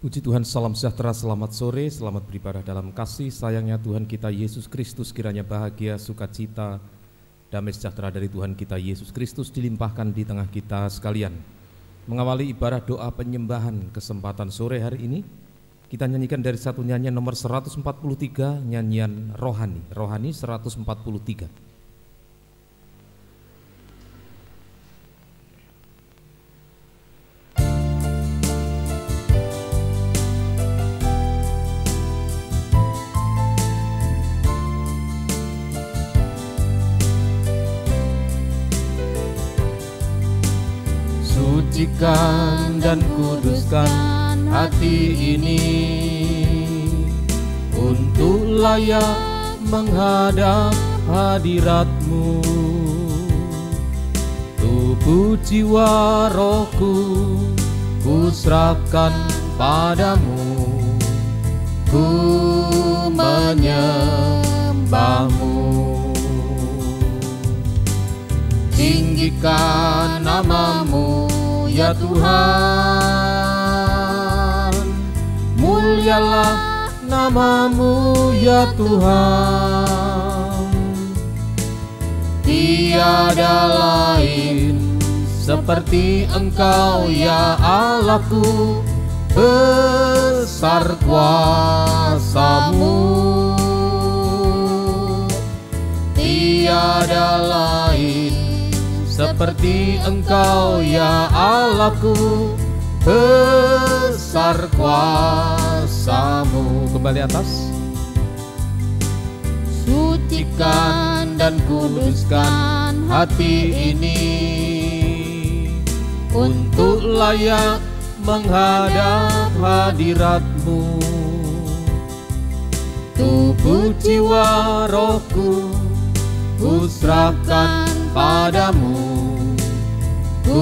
Puji Tuhan, salam sejahtera, selamat sore, selamat beribadah dalam kasih sayangnya Tuhan kita Yesus Kristus. Kiranya bahagia, sukacita, damai sejahtera dari Tuhan kita Yesus Kristus dilimpahkan di tengah kita sekalian. Mengawali ibadah doa penyembahan kesempatan sore hari ini, kita nyanyikan dari satu nyanyian nomor 143, nyanyian rohani 143. Sucikan dan kuduskan hati ini untuk layak menghadap hadirat-Mu. Tubuh jiwa rohku ku serahkan padamu, ku menyembah-Mu. Tinggikan nama-Mu ya Tuhan, mulialah nama-Mu ya Tuhan. Tiada lain seperti Engkau ya Allahku, besar kuasa-Mu. Tiada lain seperti Engkau ya Allahku, besar kuasa-Mu. Kembali atas. Sucikan dan kuduskan hati ini untuk layak menghadap hadirat-Mu. Tubuh jiwa rohku ku serahkan padamu, ku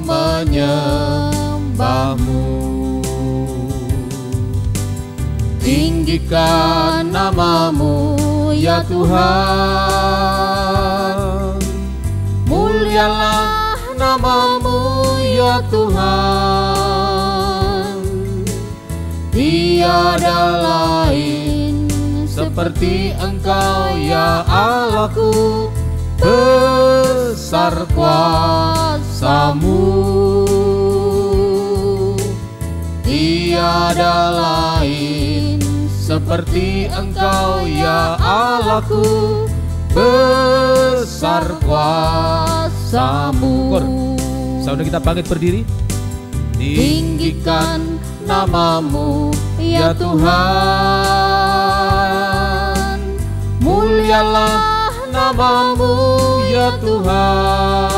menyembah-Mu. Tinggikan nama-Mu ya Tuhan, mulialah nama-Mu ya Tuhan. Tiada lain seperti Engkau ya Allahku, besar kuasa-Mu. Tiada lain seperti Engkau ya Allahku, besar kuasa-Mu. Saudara kita bangkit berdiri. Tinggikan nama-Mu ya Tuhan, mulialah nama-Mu ya Tuhan.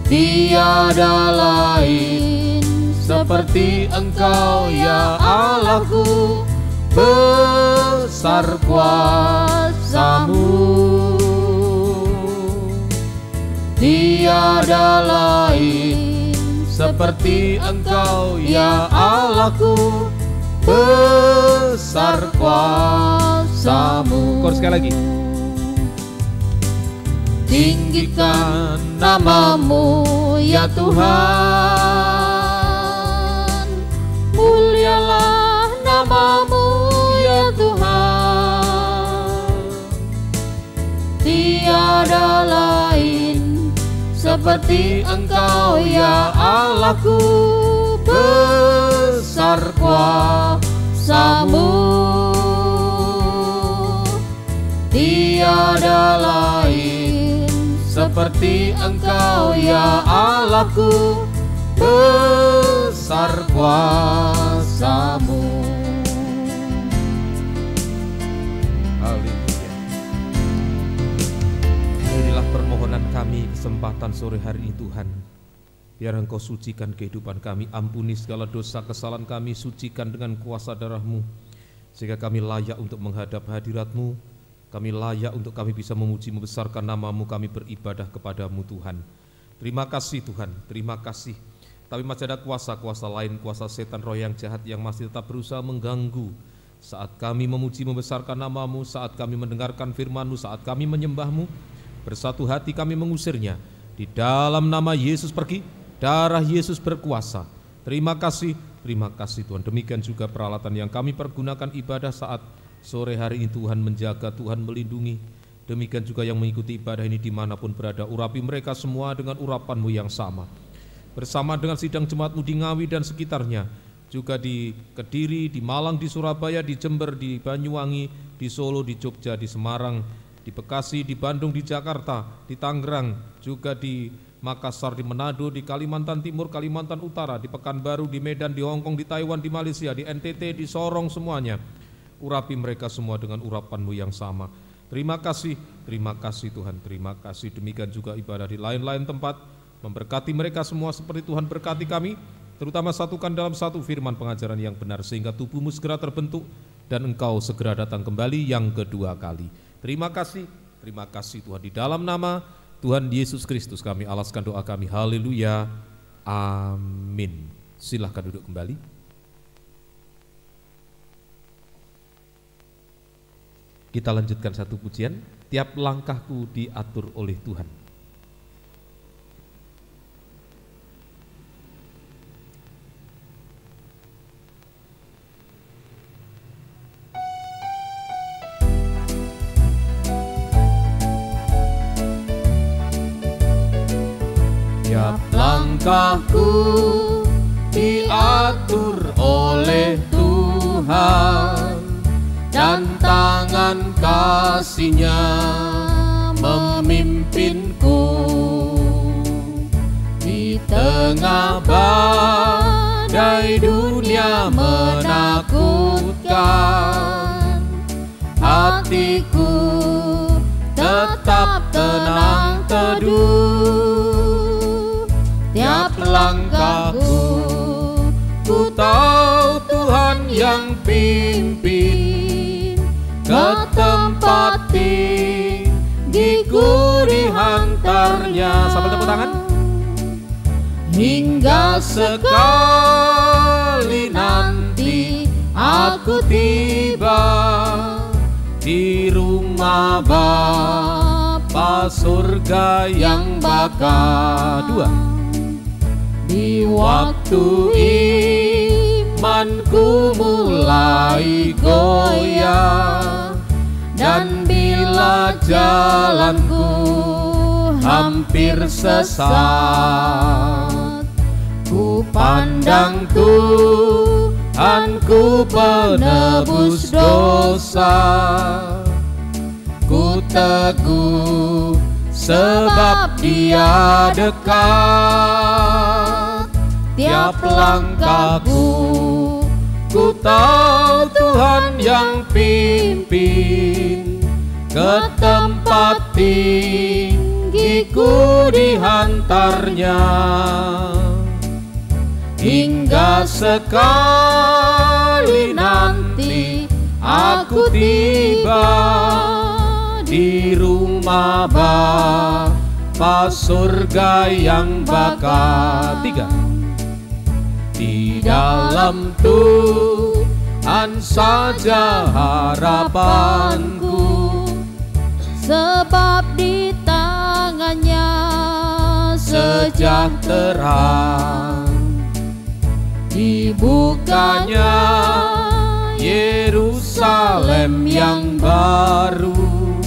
Tiada lain seperti Engkau ya Allahku, besar kuasa-Mu. Tiada lain seperti Engkau ya Allahku, besar kuasa-Mu. Kor sekali lagi. Tinggikan nama-Mu ya Tuhan, mulialah nama-Mu ya Tuhan. Tiada lain seperti Engkau ya Allahku, besar kuasa-Mu. Tiada lain seperti Engkau ya Allahku, besar kuasa-Mu. Haleluya. Inilah permohonan kami kesempatan sore hari ini Tuhan. Biar Engkau sucikan kehidupan kami, ampuni segala dosa kesalahan kami, sucikan dengan kuasa darah-Mu, sehingga kami layak untuk menghadap hadirat-Mu. Kami layak untuk kami bisa memuji membesarkan nama-Mu, kami beribadah kepada-Mu Tuhan. Terima kasih Tuhan, terima kasih. Tapi masih ada kuasa-kuasa lain, kuasa setan roh yang jahat yang masih tetap berusaha mengganggu saat kami memuji membesarkan nama-Mu, saat kami mendengarkan firman-Mu, saat kami menyembah-Mu. Bersatu hati kami mengusirnya. Di dalam nama Yesus pergi, darah Yesus berkuasa. Terima kasih Tuhan. Demikian juga peralatan yang kami pergunakan ibadah saat sore hari ini, Tuhan menjaga, Tuhan melindungi. Demikian juga yang mengikuti ibadah ini dimanapun berada, urapi mereka semua dengan urapan-Mu yang sama. Bersama dengan sidang jemaat-Mu di Ngawi dan sekitarnya, juga di Kediri, di Malang, di Surabaya, di Jember, di Banyuwangi, di Solo, di Jogja, di Semarang, di Bekasi, di Bandung, di Jakarta, di Tangerang, juga di Makassar, di Manado, di Kalimantan Timur, Kalimantan Utara, di Pekanbaru, di Medan, di Hongkong, di Taiwan, di Malaysia, di NTT, di Sorong, semuanya. Urapi mereka semua dengan urapan-Mu yang sama. Terima kasih Tuhan, terima kasih. Demikian juga ibadah di lain-lain tempat, memberkati mereka semua seperti Tuhan berkati kami, terutama satukan dalam satu firman pengajaran yang benar, sehingga tubuh-Mu segera terbentuk dan Engkau segera datang kembali yang kedua kali. Terima kasih Tuhan. Di dalam nama Tuhan Yesus Kristus kami alaskan doa kami. Haleluya. Amin. Silahkan duduk kembali. Kita lanjutkan satu pujian. Tiap langkahku diatur oleh Tuhan. Tiap langkahku diatur oleh Tuhan, dan tangan kasih-Nya memimpinku. Di tengah badai dunia menakutkan, hatiku tetap tenang teduh. Tiap langkahku, ku tahu Tuhan yang pimpin. Ke tempat tinggiku dihantarnya. Sambil tepuk tangan. Hingga sekali nanti aku tiba di rumah Bapa surga yang bakal. Dua. Di waktu imanku mulai goyah, dan bila jalanku hampir sesat, ku pandang Tuhanku penebus dosa. Ku teguh sebab Dia dekat. Tiap langkahku, ku tahu Tuhan yang pimpin. Ke tempat tinggiku dihantarnya. Hingga sekali nanti aku tiba di rumah Bapa surga yang bakal. Tiga. Di dalam Tuhan saja harapanku, sebab di tangan-Nya sejahtera. Dibukanya Yerusalem yang baru,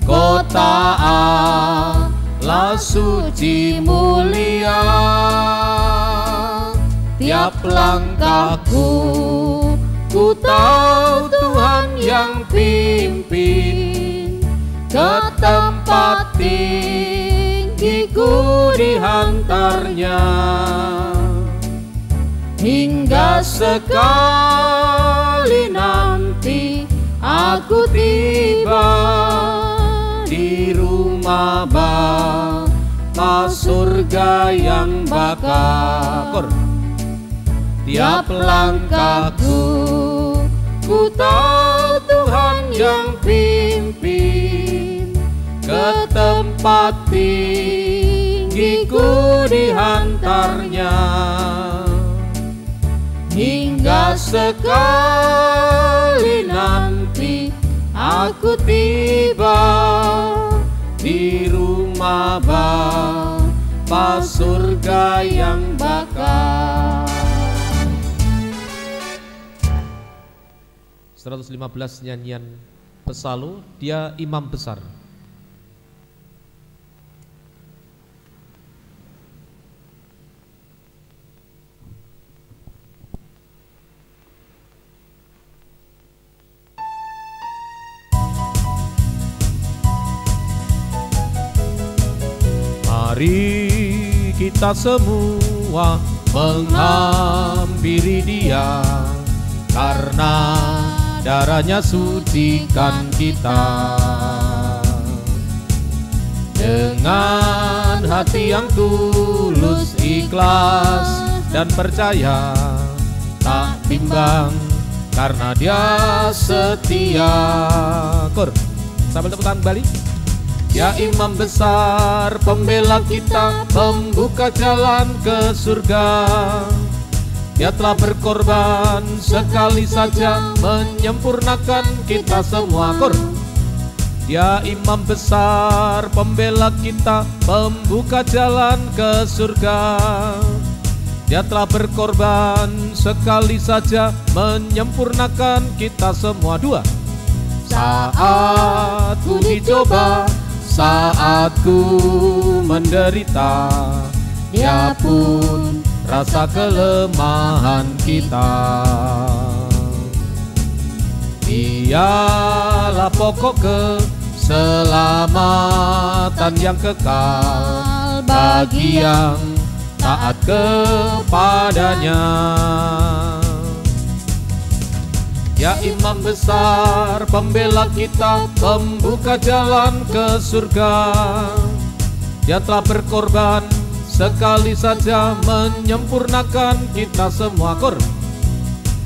kota Allah suci mulia. Tiap langkahku, ku tahu Tuhan yang pimpin. Ke tempat tinggiku dihantarnya. Hingga sekali nanti aku tiba di rumah Bapa surga yang bakal. Tiap langkahku, ku tahu Tuhan yang pimpin. Ke tempat tinggiku dihantarnya. Hingga sekali nanti aku tiba di rumah Bapa surga yang bakal. 115 nyanyian pesalu, dia imam besar. Mari kita semua menghampiri Dia, karena darahnya sucikan kita. Dengan hati yang tulus, ikhlas dan percaya, tak bimbang karena Dia setia. Kur, sambil tepuk tangan kembali. Ya imam besar, pembela kita, pembuka jalan ke surga. Dia telah berkorban sekali saja, menyempurnakan kita semua. Kur. Dia imam besar, pembela kita, pembuka jalan ke surga. Dia telah berkorban sekali saja, menyempurnakan kita semua. Dua. Saat ku dicoba, saat ku menderita, Dia pun rasa kelemahan kita. Dialah pokok keselamatan yang kekal bagi yang taat kepadanya. Ya imam besar, pembela kita, pembuka jalan ke surga. Dia telah berkorban sekali saja, menyempurnakan kita semua. Kur.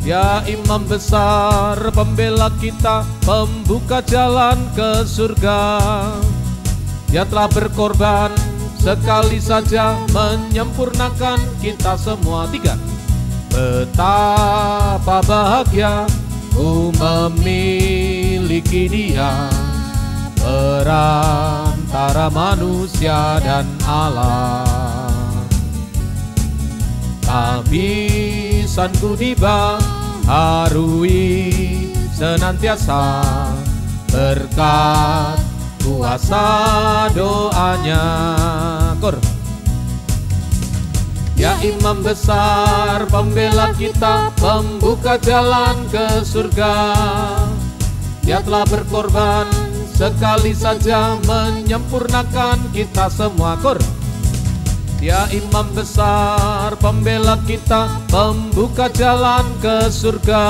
Ya imam besar, pembela kita, pembuka jalan ke surga. Dia telah berkorban sekali saja, menyempurnakan kita semua. Tiga. Betapa bahagia ku memiliki Dia, perantara manusia dan Allah. Habisanku dibaharui senantiasa berkat kuasa doanya. Kur. Ya imam besar, pembela kita, pembuka jalan ke surga. Dia telah berkorban sekali saja, menyempurnakan kita semua. Kur. Dia imam besar, pembela kita, pembuka jalan ke surga.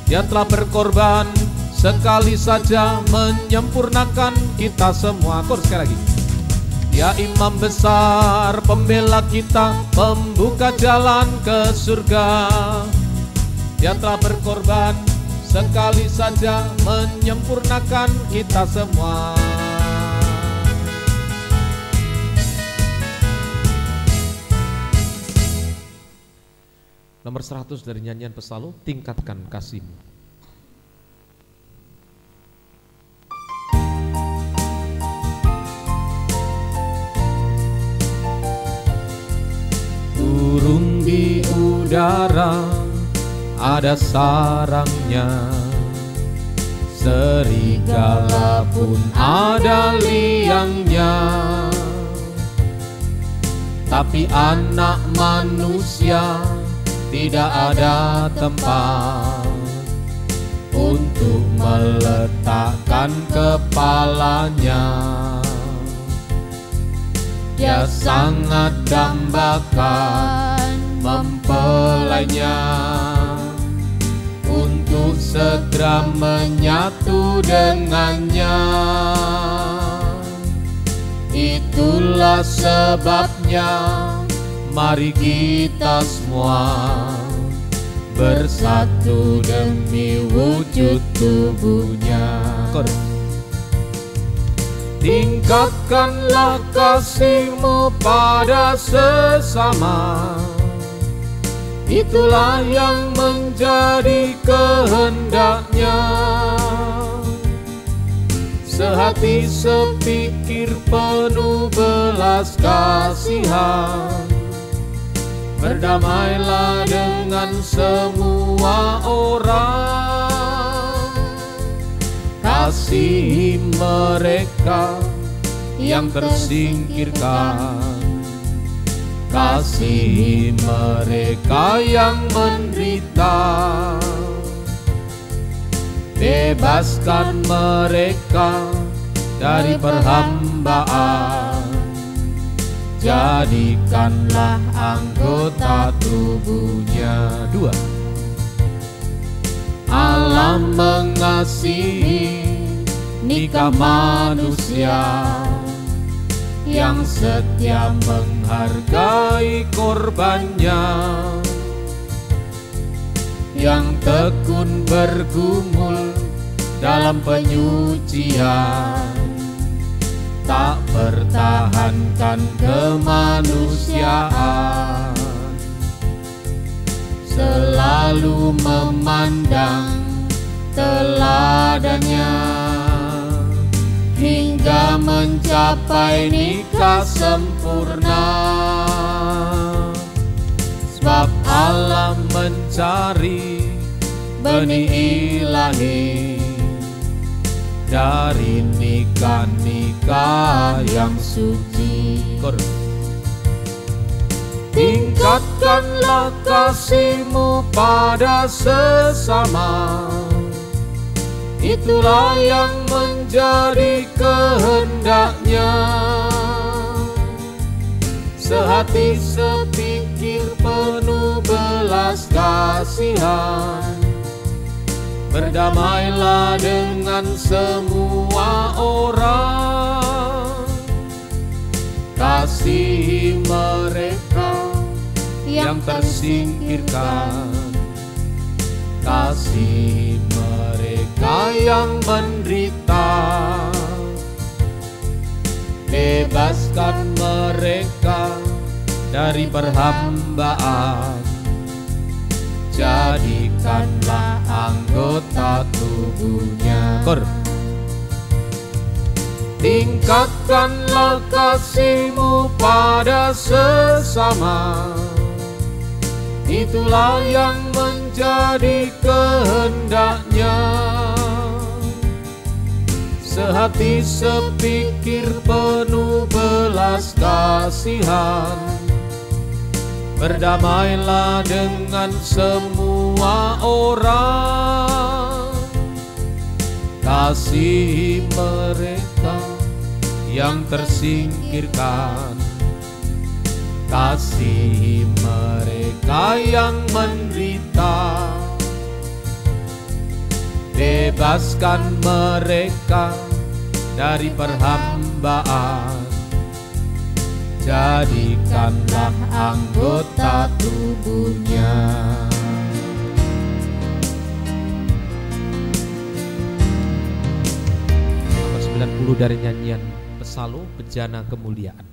Dia telah berkorban sekali saja, menyempurnakan kita semua. Kur. Sekali lagi. Ya imam besar, pembela kita, pembuka jalan ke surga. Dia telah berkorban sekali saja, menyempurnakan kita semua. Nomor 100 dari nyanyian pesalu, tingkatkan kasih-Mu. Burung di udara ada sarangnya, serigala pun ada liangnya, tapi anak manusia tidak ada tempat untuk meletakkan kepalanya. Dia sangat dambakan mempelainya untuk segera menyatu dengannya. Itulah sebabnya mari kita semua bersatu demi wujud tubuhnya. Tingkatkanlah kasih-Mu pada sesama, itulah yang menjadi kehendak-Nya. Sehati sepikir penuh belas kasihan Berdamailah dengan semua orang, kasihi mereka yang tersingkirkan, kasihi mereka yang menderita. Bebaskan mereka dari perhambaan, jadikanlah anggota tubuhnya. 2. Allah mengasihi nikah manusia yang setia menghargai korbannya, yang tekun bergumul dalam penyucian, tak pertahankan kemanusiaan, selalu memandang teladannya hingga mencapai nikah sempurna. Sebab Allah mencari benih ilahi dari nikah-nikah yang suci. Tingkatkanlah kasihmu pada sesama, itulah yang menjadi kehendaknya. Sehati sepikir penuh belas kasihan, berdamailah dengan semua orang, kasihi mereka yang tersingkirkan, kasihi mereka yang menderita. Bebaskan mereka dari perhambaan, jadikanlah anggota tubuhnya. Tingkatkanlah kasihmu pada sesama, itulah yang menjadi kehendaknya. Sehati sepikir penuh belas kasihan, berdamailah dengan semua orang, kasihi mereka yang tersingkirkan, kasihi mereka yang menderita. Bebaskan mereka dari perhambaan, jadikanlah anggota tubuhnya. Nomor 90 dari nyanyian Pesalu Bejana Kemuliaan.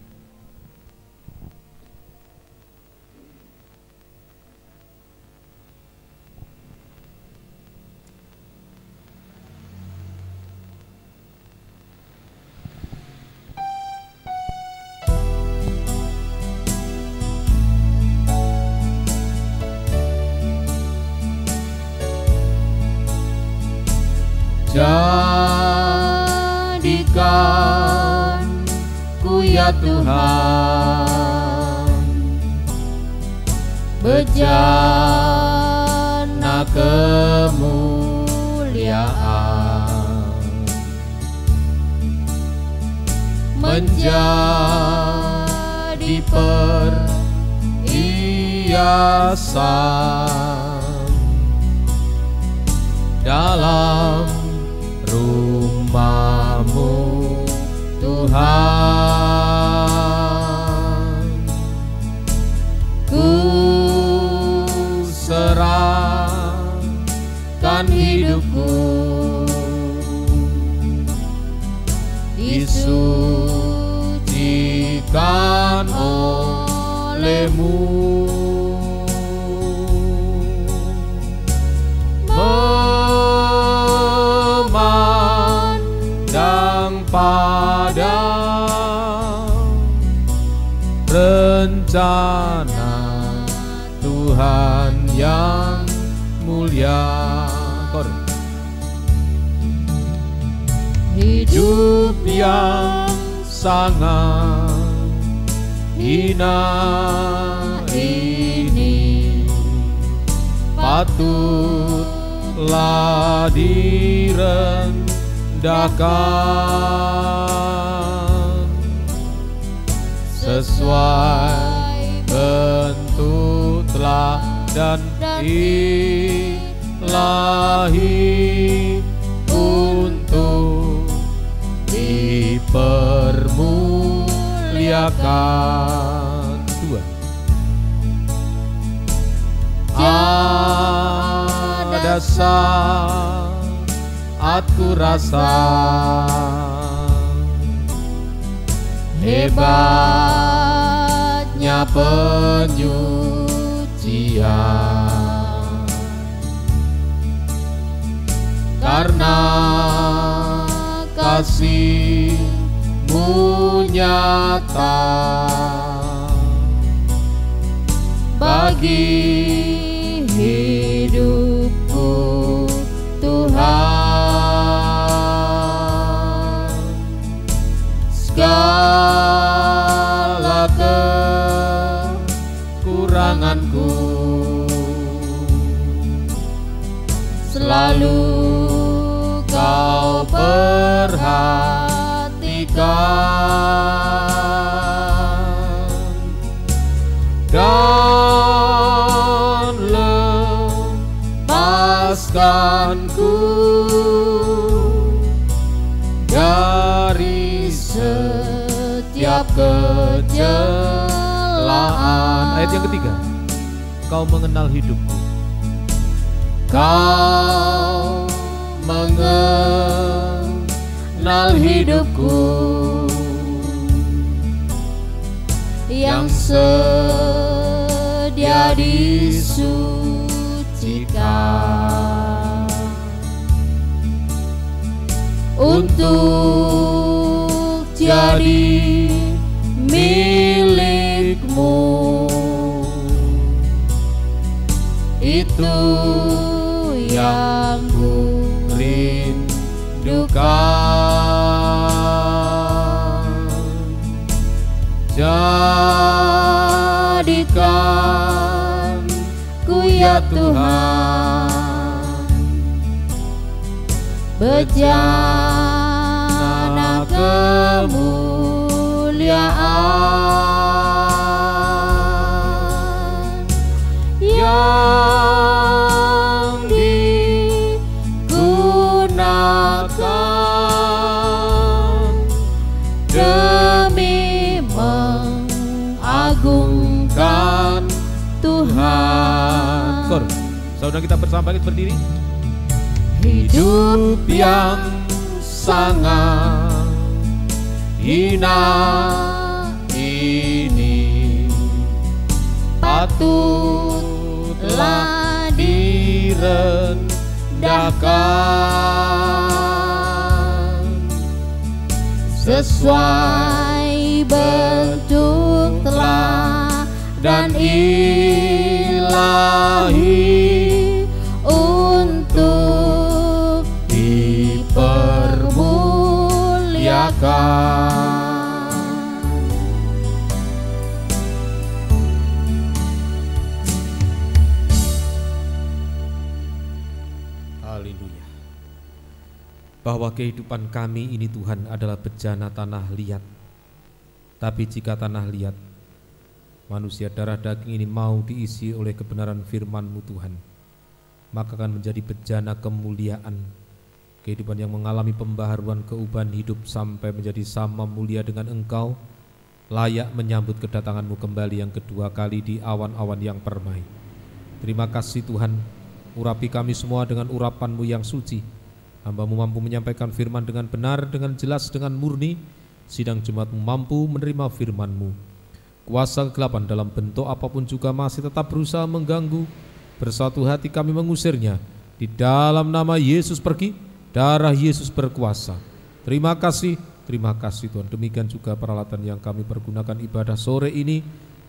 Jadikan ku ya Tuhan bejana kemuliaan, menjadi perhiasan dalam rumah-Mu Tuhan. Ku serahkan hidupku, disucikan oleh-Mu, memandang pada rencana Tuhan yang mulia. Hidup yang sangat hina ini patutlah direndahkan sesuai bentuk teladan ilahi untuk dipermuliakan. Dua. Ada saat ku rasa hebatnya penyucian, karena kasih-Mu nyata bagi hidupku Tuhan. Segala kekuranganku selalu Kau perhatikan dan lepaskanku dari setiap kecelaan. Ayat yang ketiga, Kau mengenal hidupku. Kau mengenal hidupku yang sedia disucikan untuk jadi milik-Mu. Itu yang ku rindukan. Jadikan ku ya Tuhan bejana kemuliaan yang digunakan demi mengagungkan Tuhan. Saudara kita bersama bangkit berdiri. Hidup yang sangat hina ini patutlah direndahkan sesuai bentuk teladan ilahi untuk dipermuliakan. Haleluya. Bahwa kehidupan kami ini Tuhan adalah bejana tanah liat. Tapi jika tanah liat, manusia darah daging ini mau diisi oleh kebenaran firman-Mu Tuhan, maka akan menjadi bejana kemuliaan, kehidupan yang mengalami pembaharuan keubahan hidup sampai menjadi sama mulia dengan Engkau, layak menyambut kedatangan-Mu kembali yang kedua kali di awan-awan yang permai. Terima kasih Tuhan, urapi kami semua dengan urapan-Mu yang suci. Hamba-Mu mampu menyampaikan firman dengan benar, dengan jelas, dengan murni. Sidang jemaat-Mu mampu menerima firman-Mu. Kuasa kegelapan dalam bentuk apapun juga masih tetap berusaha mengganggu. Bersatu hati kami mengusirnya. Di dalam nama Yesus pergi, darah Yesus berkuasa. Terima kasih Tuhan. Demikian juga peralatan yang kami pergunakan ibadah sore ini.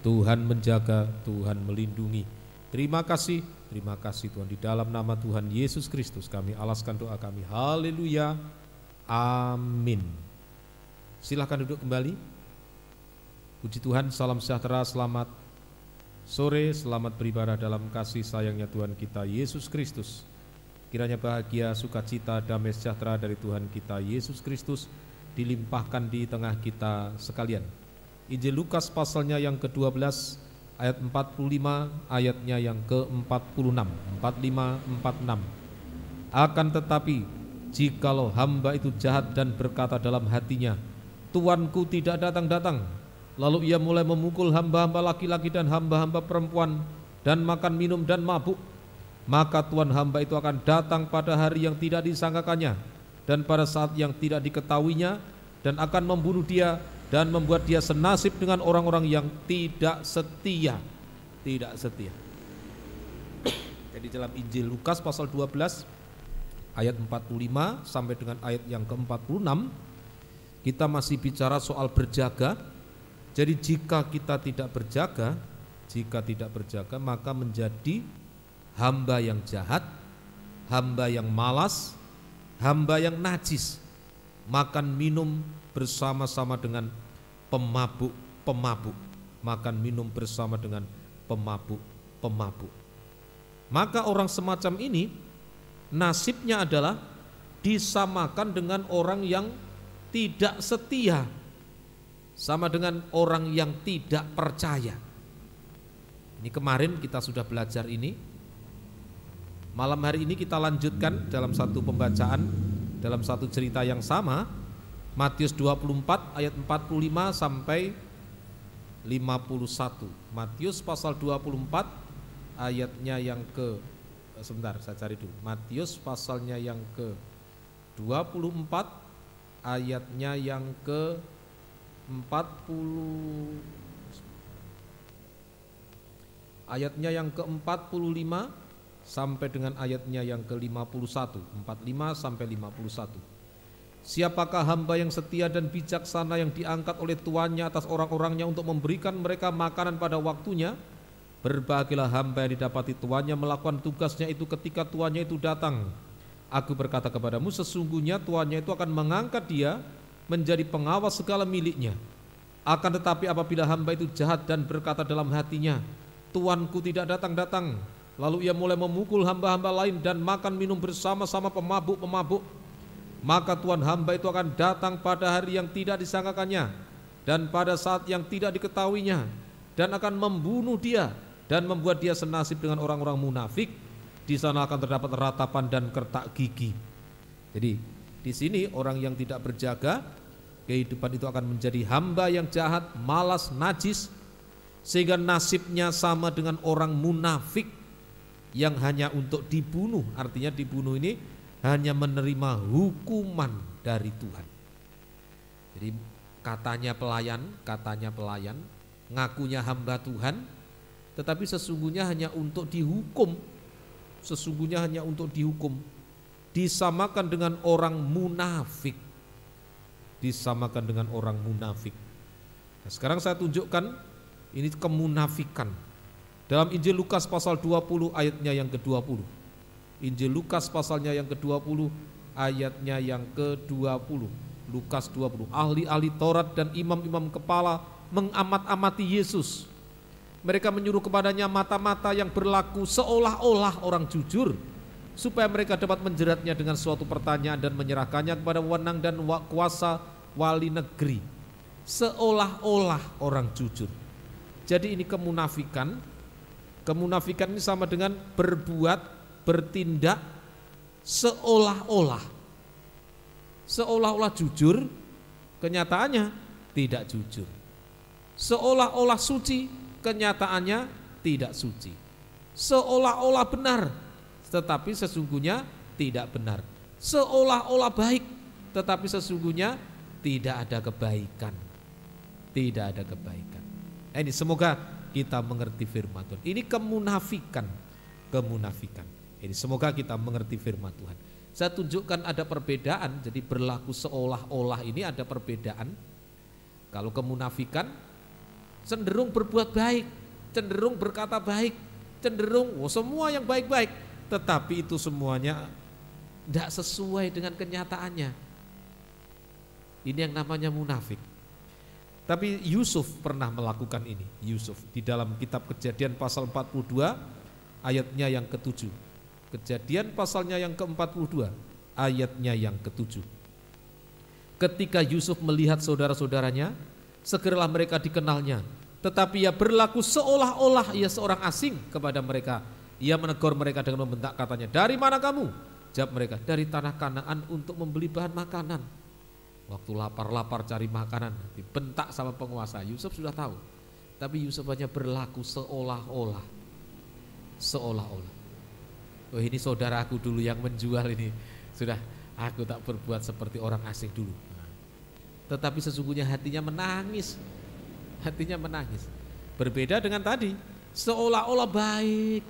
Tuhan menjaga, Tuhan melindungi. Terima kasih Tuhan. Di dalam nama Tuhan Yesus Kristus kami alaskan doa kami. Haleluya. Amin. Silahkan duduk kembali. Puji Tuhan, salam sejahtera, selamat sore, selamat beribadah dalam kasih sayangnya Tuhan kita Yesus Kristus. Kiranya bahagia, sukacita, damai sejahtera dari Tuhan kita Yesus Kristus dilimpahkan di tengah kita sekalian. Injil Lukas pasalnya yang ke-12 ayat 45, ayatnya yang ke-46, 45-46. Akan tetapi jikalau hamba itu jahat dan berkata dalam hatinya, Tuanku tidak datang-datang, lalu ia mulai memukul hamba-hamba laki-laki dan hamba-hamba perempuan dan makan minum dan mabuk, maka Tuan hamba itu akan datang pada hari yang tidak disangkakannya dan pada saat yang tidak diketahuinya, dan akan membunuh dia dan membuat dia senasib dengan orang-orang yang tidak setia. Tidak setia. Jadi dalam Injil Lukas pasal 12 ayat 45 sampai dengan ayat yang ke-46 kita masih bicara soal berjaga. Jadi jika kita tidak berjaga maka menjadi hamba yang jahat, hamba yang malas, hamba yang najis, makan minum bersama-sama dengan pemabuk, makan minum bersama dengan pemabuk. Maka orang semacam ini nasibnya adalah disamakan dengan orang yang tidak setia, sama dengan orang yang tidak percaya. Ini kemarin kita sudah belajar ini. Malam hari ini kita lanjutkan dalam satu pembacaan, dalam satu cerita yang sama, Matius 24 ayat 45 sampai 51. Matius pasal 24 ayatnya yang ke Matius pasalnya yang ke 24 ayatnya yang ke 40, ayatnya yang ke 45 sampai dengan ayatnya yang ke 51, 45 sampai 51. Siapakah hamba yang setia dan bijaksana yang diangkat oleh tuannya atas orang-orangnya untuk memberikan mereka makanan pada waktunya? Berbahagialah hamba yang didapati tuannya melakukan tugasnya itu ketika tuannya itu datang. Aku berkata kepadamu, sesungguhnya tuannya itu akan mengangkat dia menjadi pengawas segala miliknya. Akan tetapi apabila hamba itu jahat dan berkata dalam hatinya, Tuanku tidak datang-datang, lalu ia mulai memukul hamba-hamba lain dan makan minum bersama-sama pemabuk-pemabuk, maka Tuhan hamba itu akan datang pada hari yang tidak disangkakannya dan pada saat yang tidak diketahuinya, dan akan membunuh dia dan membuat dia senasib dengan orang-orang munafik. Di sana akan terdapat ratapan dan kertak gigi. Jadi di sini orang yang tidak berjaga, kehidupan itu akan menjadi hamba yang jahat, malas, najis, sehingga nasibnya sama dengan orang munafik yang hanya untuk dibunuh. Artinya dibunuh ini hanya menerima hukuman dari Tuhan. Jadi katanya pelayan, ngakunya hamba Tuhan, tetapi sesungguhnya hanya untuk dihukum. Disamakan dengan orang munafik. Nah, sekarang saya tunjukkan ini kemunafikan dalam Injil Lukas pasal 20 ayatnya yang ke-20. Injil Lukas pasalnya yang ke-20 ayatnya yang ke-20. Lukas 20. Ahli-ahli Taurat dan imam-imam kepala mengamat-amati Yesus. Mereka menyuruh kepadanya mata-mata yang berlaku seolah-olah orang jujur, supaya mereka dapat menjeratnya dengan suatu pertanyaan dan menyerahkannya kepada wewenang dan kuasa wali negeri. Seolah-olah orang jujur. Jadi ini kemunafikan. Kemunafikan ini sama dengan bertindak seolah-olah jujur, kenyataannya tidak jujur. Seolah-olah suci, kenyataannya tidak suci. Seolah-olah benar, tetapi sesungguhnya tidak benar. Seolah-olah baik, tetapi sesungguhnya tidak ada kebaikan. Ini semoga kita mengerti firman Tuhan. Ini kemunafikan. Ini semoga kita mengerti firman Tuhan. Saya tunjukkan ada perbedaan. Jadi berlaku seolah-olah ini ada perbedaan. Kalau kemunafikan cenderung berbuat baik, cenderung berkata baik, cenderung semua yang baik-baik, tetapi itu semuanya tidak sesuai dengan kenyataannya. Ini yang namanya munafik. Tapi Yusuf pernah melakukan ini. Yusuf di dalam kitab Kejadian pasal 42 ayatnya yang ke-7. Kejadian pasalnya yang ke-42 ayatnya yang ke-7. Ketika Yusuf melihat saudara-saudaranya, segeralah mereka dikenalnya, tetapi ia berlaku seolah-olah ia seorang asing kepada mereka. Ia menegur mereka dengan membentak, katanya, "Dari mana kamu?" Jawab mereka, "Dari tanah Kanaan untuk membeli bahan makanan." Waktu lapar-lapar cari makanan, dibentak sama penguasa. Yusuf sudah tahu, tapi Yusuf hanya berlaku seolah-olah. Seolah-olah. Oh, ini saudaraku dulu yang menjual ini. Sudah, aku tak berbuat seperti orang asing dulu. Tetapi sesungguhnya hatinya menangis. Hatinya menangis. Berbeda dengan tadi, seolah-olah baik,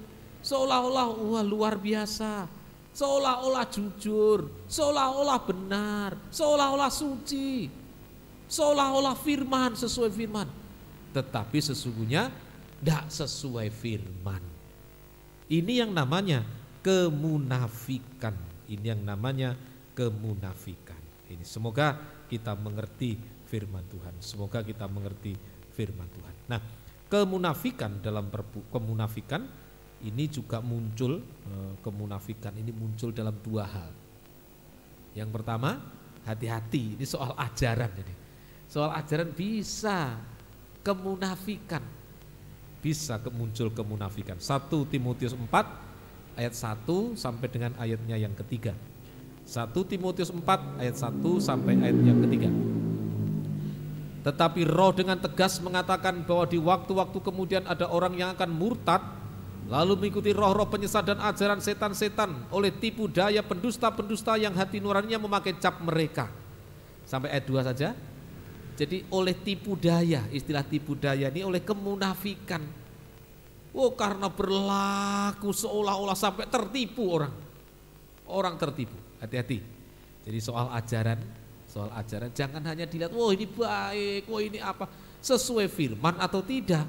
seolah-olah wah luar biasa, seolah-olah jujur, seolah-olah benar, seolah-olah suci, seolah-olah firman, sesuai firman. Tetapi sesungguhnya tidak sesuai firman. Ini yang namanya kemunafikan. Ini yang namanya kemunafikan. Ini semoga kita mengerti firman Tuhan. Semoga kita mengerti firman Tuhan. Nah, kemunafikan dalam kemunafikan ini juga muncul, kemunafikan ini muncul dalam dua hal. Yang pertama, hati-hati, ini soal ajaran ini. Soal ajaran bisa kemunafikan, bisa muncul kemunafikan. 1 Timotius 4 ayat 1 sampai dengan ayatnya yang ketiga. 1 Timotius 4 ayat 1 sampai ayat yang ketiga. Tetapi Roh dengan tegas mengatakan bahwa di waktu-waktu kemudian ada orang yang akan murtad, lalu mengikuti roh-roh penyesat dan ajaran setan-setan oleh tipu daya pendusta-pendusta yang hati nuraninya memakai cap mereka. Sampai ayat 2 saja. Jadi oleh tipu daya, istilah tipu daya ini oleh kemunafikan. Oh, karena berlaku seolah-olah sampai tertipu orang. Orang tertipu, hati-hati. Jadi soal ajaran jangan hanya dilihat, wah ini baik, wah ini apa, sesuai firman atau tidak.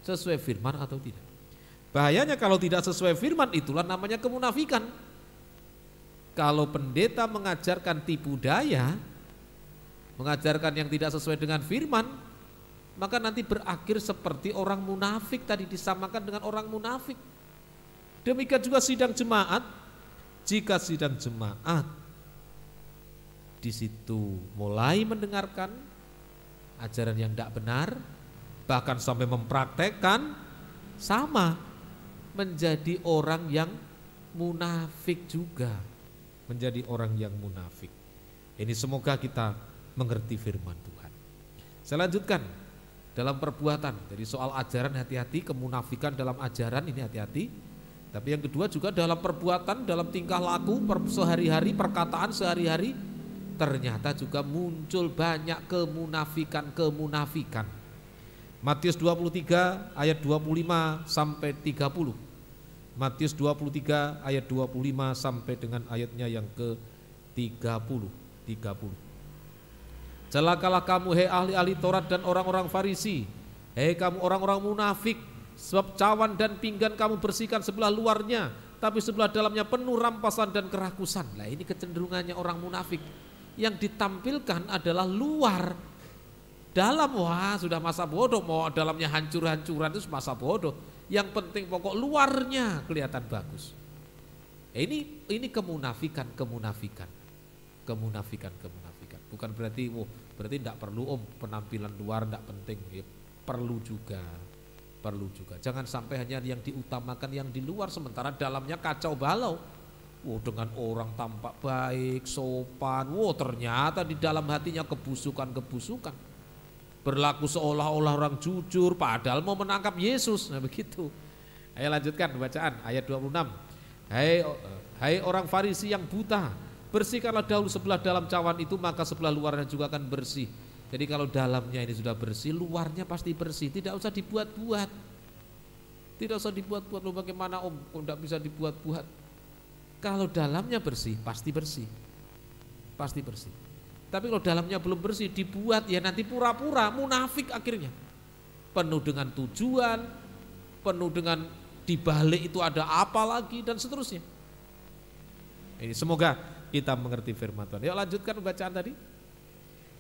Sesuai firman atau tidak. Bahayanya kalau tidak sesuai firman, itulah namanya kemunafikan. Kalau pendeta mengajarkan tipu daya, mengajarkan yang tidak sesuai dengan firman, maka nanti berakhir seperti orang munafik tadi, disamakan dengan orang munafik. Demikian juga sidang jemaat. Jika sidang jemaat di situ mulai mendengarkan ajaran yang tidak benar, bahkan sampai mempraktekkan, sama menjadi orang yang munafik juga, menjadi orang yang munafik. Ini semoga kita mengerti firman Tuhan. Saya lanjutkan dalam perbuatan. Jadi soal ajaran hati-hati, kemunafikan dalam ajaran ini hati-hati. Tapi yang kedua juga dalam perbuatan, dalam tingkah laku sehari-hari, perkataan sehari-hari, ternyata juga muncul banyak kemunafikan. Matius 23 ayat 25 sampai 30. Matius 23 ayat 25 sampai dengan ayatnya yang ke-30. 30. Celakalah kamu, hei ahli-ahli Taurat dan orang-orang Farisi, hei kamu orang-orang munafik, sebab cawan dan pinggan kamu bersihkan sebelah luarnya, tapi sebelah dalamnya penuh rampasan dan kerakusan. Nah, ini kecenderungannya orang munafik. Yang ditampilkan adalah luar, dalam wah sudah masa bodoh, mau dalamnya hancur-hancuran itu masa bodoh. Yang penting pokok luarnya kelihatan bagus. Ini kemunafikan. Bukan berarti berarti tidak perlu penampilan luar tidak penting. Ya, perlu juga. Jangan sampai hanya yang diutamakan yang di luar sementara dalamnya kacau balau. Dengan orang tampak baik, sopan, ternyata di dalam hatinya kebusukan. Berlaku seolah-olah orang jujur padahal mau menangkap Yesus. Nah begitu. Ayo lanjutkan bacaan ayat 26. Hai orang Farisi yang buta, bersihkanlah dahulu sebelah dalam cawan itu, maka sebelah luarnya juga akan bersih. Jadi kalau dalamnya ini sudah bersih, luarnya pasti bersih. Tidak usah dibuat-buat. Loh bagaimana tidak bisa dibuat-buat? Kalau dalamnya bersih, pasti bersih. Tapi kalau dalamnya belum bersih, dibuat ya nanti pura-pura munafik akhirnya. Penuh dengan tujuan, penuh dengan di balik itu ada apa lagi dan seterusnya. Ini semoga kita mengerti firman Tuhan. Yuk lanjutkan bacaan tadi.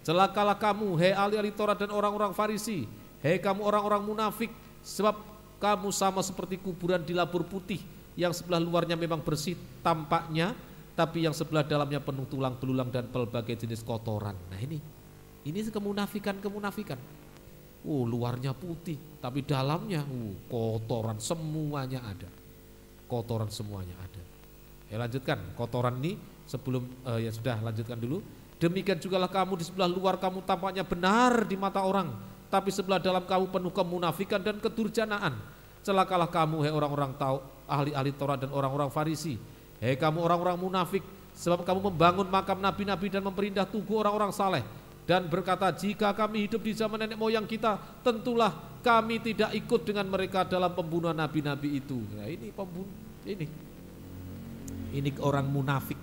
Celakalah kamu, hei ahli-ahli Taurat dan orang-orang Farisi, hei kamu orang-orang munafik, sebab kamu sama seperti kuburan di labur putih, yang sebelah luarnya memang bersih tampaknya, tapi yang sebelah dalamnya penuh tulang belulang dan pelbagai jenis kotoran. Nah ini kemunafikan. Luarnya putih, tapi dalamnya kotoran semuanya ada. Kotoran semuanya ada. Ya lanjutkan, kotoran ini sebelum ya sudah lanjutkan dulu. Demikian jugalah kamu, di sebelah luar kamu tampaknya benar di mata orang, tapi sebelah dalam kamu penuh kemunafikan dan kedurjanaan. Celakalah kamu, hei orang-orang ahli-ahli Taurat dan orang-orang Farisi, hei kamu orang-orang munafik, sebab kamu membangun makam nabi-nabi dan memperindah tugu orang-orang saleh, dan berkata, jika kami hidup di zaman nenek moyang kita, tentulah kami tidak ikut dengan mereka dalam pembunuhan nabi-nabi itu. Nah ini orang munafik.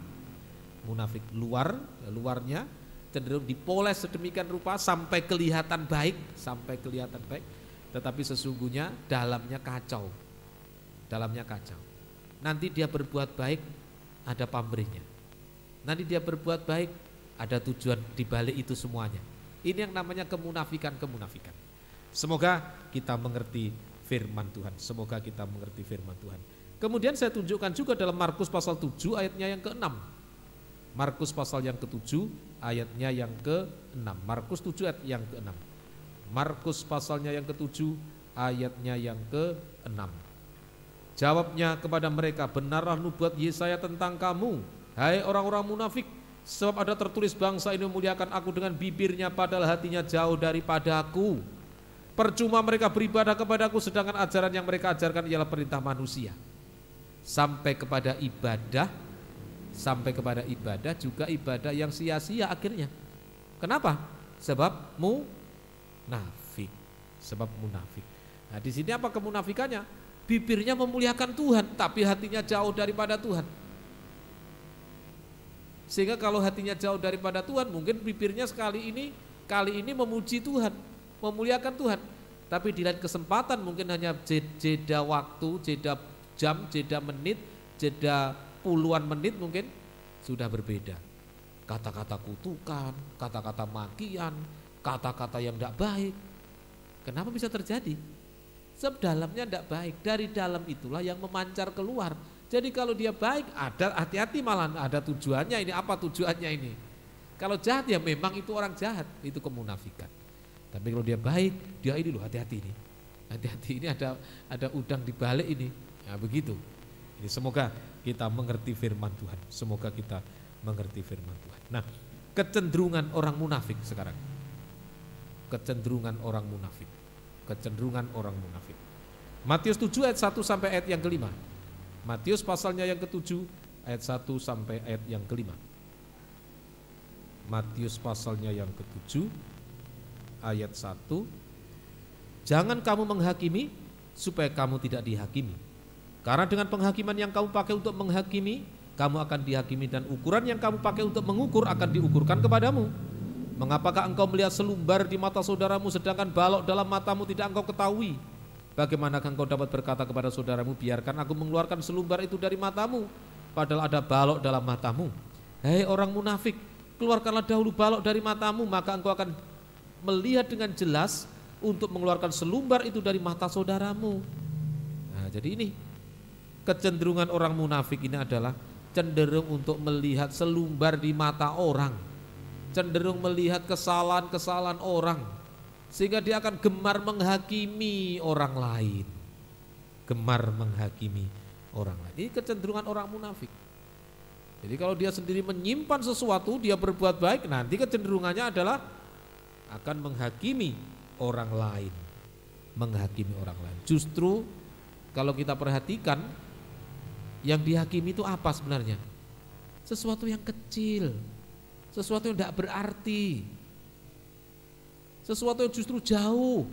Munafik luarnya cenderung dipoles sedemikian rupa sampai kelihatan baik, tetapi sesungguhnya dalamnya kacau. Nanti dia berbuat baik ada pamrihnya. Nanti dia berbuat baik ada tujuan di balik itu semuanya. Ini yang namanya kemunafikan. Semoga kita mengerti firman Tuhan. Kemudian saya tunjukkan juga dalam Markus pasal 7 ayatnya yang ke-6. Markus pasal yang ke-7 ayatnya yang ke-6. Markus 7 ayat yang ke-6. Markus pasalnya yang ke-7 ayatnya yang ke-6. Jawabnya kepada mereka, benarlah nubuat Yesaya tentang kamu, hai orang-orang munafik, sebab ada tertulis bangsa ini memuliakan aku dengan bibirnya padahal hatinya jauh daripada aku. Percuma mereka beribadah kepadaku sedangkan ajaran yang mereka ajarkan ialah perintah manusia. Sampai kepada ibadah juga ibadah yang sia-sia akhirnya. Kenapa? Sebab munafik. Nah, di sini apa kemunafikannya? Bibirnya memuliakan Tuhan, tapi hatinya jauh daripada Tuhan. Sehingga kalau hatinya jauh daripada Tuhan, mungkin bibirnya kali ini memuji Tuhan, memuliakan Tuhan, tapi di lain kesempatan mungkin hanya jeda waktu, jeda jam, jeda menit, jeda puluhan menit mungkin sudah berbeda. Kata-kata kutukan, kata-kata makian, kata-kata yang tidak baik. Kenapa bisa terjadi? Sebab dalamnya tidak baik. Dari dalam itulah yang memancar keluar. Jadi kalau dia baik, ada hati-hati malah ada tujuannya ini. Apa tujuannya ini? Kalau jahat ya memang itu orang jahat, itu kemunafikan. Tapi kalau dia baik, dia ini loh hati-hati ini. Hati-hati ini ada udang di balik ini. Nah begitu. Ini semoga kita mengerti firman Tuhan. Nah, kecenderungan orang munafik sekarang. Kecenderungan orang munafik. Matius 7 ayat 1 sampai ayat yang kelima. Matius pasalnya yang ke-7 ayat 1 sampai ayat yang kelima. Matius pasalnya yang ke-7 ayat 1. Jangan kamu menghakimi supaya kamu tidak dihakimi. Karena dengan penghakiman yang kamu pakai untuk menghakimi, kamu akan dihakimi, dan ukuran yang kamu pakai untuk mengukur akan diukurkan kepadamu. Mengapakah engkau melihat selumbar di mata saudaramu sedangkan balok dalam matamu tidak engkau ketahui? Bagaimanakah engkau dapat berkata kepada saudaramu, biarkan aku mengeluarkan selumbar itu dari matamu, padahal ada balok dalam matamu? Hei orang munafik, keluarkanlah dahulu balok dari matamu, maka engkau akan melihat dengan jelas untuk mengeluarkan selumbar itu dari mata saudaramu. Nah jadi ini kecenderungan orang munafik ini adalah cenderung untuk melihat selumbar di mata orang, cenderung melihat kesalahan-kesalahan orang, sehingga dia akan gemar menghakimi orang lain. Ini kecenderungan orang munafik. Jadi kalau dia sendiri menyimpan sesuatu, dia berbuat baik, nanti kecenderungannya adalah akan menghakimi orang lain. Justru kalau kita perhatikan, yang dihakimi itu apa sebenarnya? Sesuatu yang kecil, sesuatu yang tidak berarti, sesuatu yang justru jauh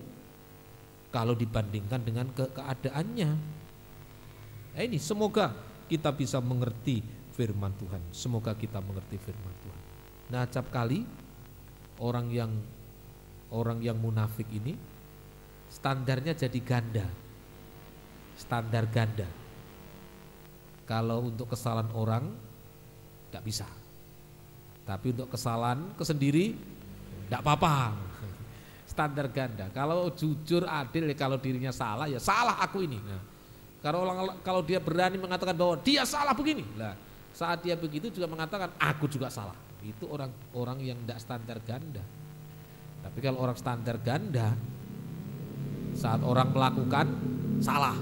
kalau dibandingkan dengan keadaannya. Nah ini semoga kita bisa mengerti firman Tuhan. Nah acap kali orang yang munafik ini standarnya jadi ganda. standar ganda. Kalau untuk kesalahan orang tidak bisa, tapi untuk kesalahan kesendiri tidak apa-apa. Standar ganda. Kalau jujur adil, kalau dirinya salah ya salah aku ini. Nah, kalau dia berani mengatakan bahwa dia salah begini, lah saat dia begitu juga mengatakan aku juga salah. Itu orang yang tidak standar ganda. Tapi kalau orang standar ganda, saat orang melakukan salah,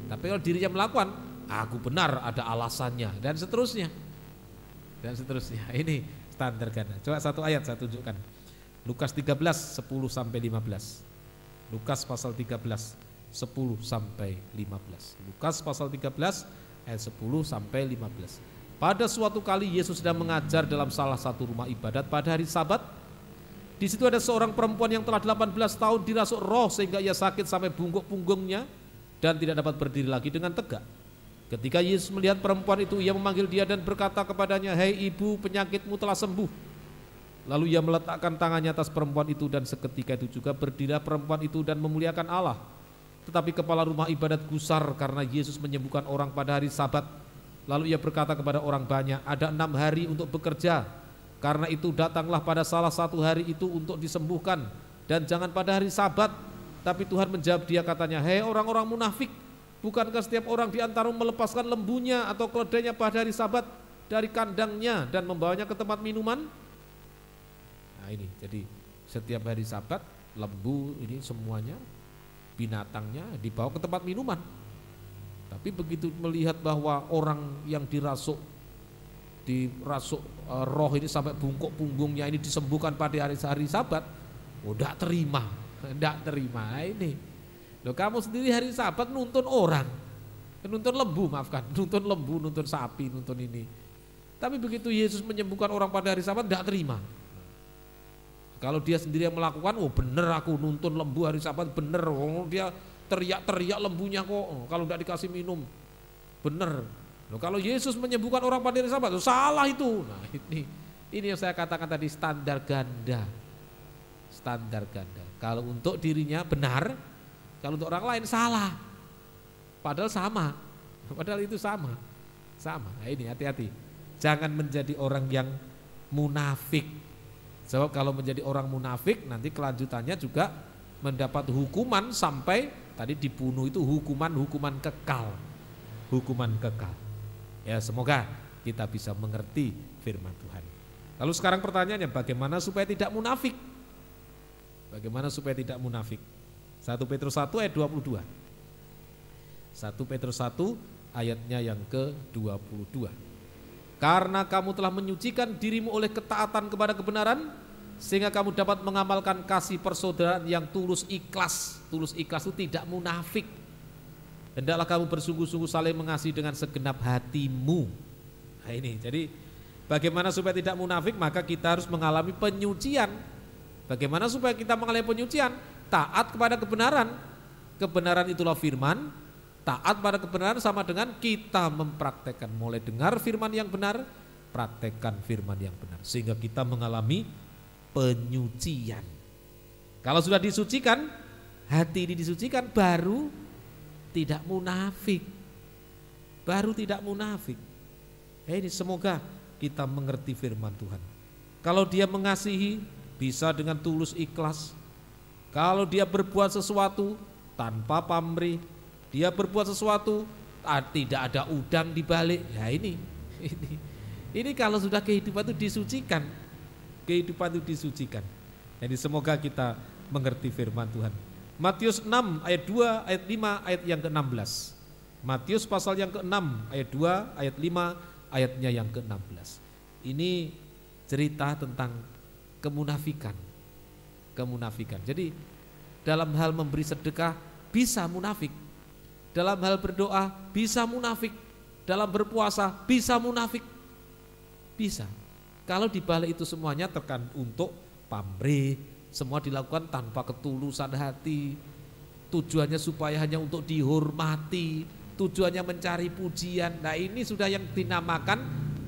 tapi kalau dirinya melakukan aku benar, ada alasannya, dan seterusnya. Ini standar ganda. Coba satu ayat saya tunjukkan. Lukas 13 10 sampai 15. Lukas pasal 13 10 sampai 15. Lukas pasal 13 ayat 10 sampai 15. Pada suatu kali Yesus sedang mengajar dalam salah satu rumah ibadat pada hari Sabat. Di situ ada seorang perempuan yang telah 18 tahun dirasuk roh sehingga ia sakit sampai bungkuk punggungnya dan tidak dapat berdiri lagi dengan tegak. Ketika Yesus melihat perempuan itu, ia memanggil dia dan berkata kepadanya, "Hei ibu, penyakitmu telah sembuh." Lalu ia meletakkan tangannya atas perempuan itu dan seketika itu juga berdirilah perempuan itu dan memuliakan Allah. Tetapi kepala rumah ibadat gusar karena Yesus menyembuhkan orang pada hari Sabat. Lalu ia berkata kepada orang banyak, "Ada 6 hari untuk bekerja. Karena itu datanglah pada salah satu hari itu untuk disembuhkan dan jangan pada hari Sabat." Tapi Tuhan menjawab dia katanya, "Hei orang-orang munafik, bukankah setiap orang di antaramu melepaskan lembunya atau keledainya pada hari Sabat dari kandangnya dan membawanya ke tempat minuman?" Nah ini, jadi setiap hari Sabat lembu ini semuanya binatangnya dibawa ke tempat minuman. Tapi begitu melihat bahwa orang yang dirasuk roh ini sampai bungkuk punggungnya ini disembuhkan pada hari Sabat, tidak terima. Nah ini, loh, kamu sendiri hari Sabat nuntun orang, nuntun lembu, nuntun sapi, nuntun ini. Tapi begitu Yesus menyembuhkan orang pada hari Sabat, tidak terima. Kalau dia sendiri yang melakukan, oh bener aku nuntun lembu hari Sabat, bener, oh dia teriak-teriak lembunya kok, kalau tidak dikasih minum, bener. Loh, kalau Yesus menyembuhkan orang pada hari Sabat, oh, salah itu. Nah ini yang saya katakan tadi, standar ganda. Kalau untuk dirinya benar, kalau untuk orang lain salah. Padahal sama, padahal itu sama. Nah ini hati-hati, jangan menjadi orang yang munafik. Sebab kalau menjadi orang munafik nanti kelanjutannya juga mendapat hukuman sampai tadi dibunuh, itu hukuman kekal. Ya semoga kita bisa mengerti firman Tuhan. Lalu sekarang pertanyaannya, bagaimana supaya tidak munafik? 1 Petrus 1 ayat 22. 1 Petrus 1 ayatnya yang ke-22. Karena kamu telah menyucikan dirimu oleh ketaatan kepada kebenaran, sehingga kamu dapat mengamalkan kasih persaudaraan yang tulus ikhlas. Tulus ikhlas itu tidak munafik. Hendaklah kamu bersungguh-sungguh saling mengasihi dengan segenap hatimu. Nah ini, jadi bagaimana supaya tidak munafik? Maka kita harus mengalami penyucian. Bagaimana supaya kita mengalami penyucian? Taat kepada kebenaran. Kebenaran itulah firman. Taat pada kebenaran sama dengan kita mempraktekkan, mulai dengar firman yang benar, praktekkan firman yang benar, sehingga kita mengalami penyucian. Kalau sudah disucikan, hati ini disucikan, baru tidak munafik. Ini semoga kita mengerti firman Tuhan. Kalau dia mengasihi, bisa dengan tulus ikhlas. Kalau dia berbuat sesuatu tanpa pamrih, dia berbuat sesuatu tidak ada udang di balik. Ya ini kalau sudah kehidupan itu disucikan. Jadi semoga kita mengerti firman Tuhan. Matius 6 ayat 2 ayat 5 ayat yang ke-16. Matius pasal yang ke-6 ayat 2 ayat 5 ayatnya yang ke-16. Ini cerita tentang kemunafikan. Jadi dalam hal memberi sedekah bisa munafik. Dalam hal berdoa bisa munafik, dalam berpuasa bisa munafik, bisa. Kalau dibalik itu semuanya tekan untuk pamrih, semua dilakukan tanpa ketulusan hati, tujuannya supaya hanya untuk dihormati, tujuannya mencari pujian. Nah ini sudah yang dinamakan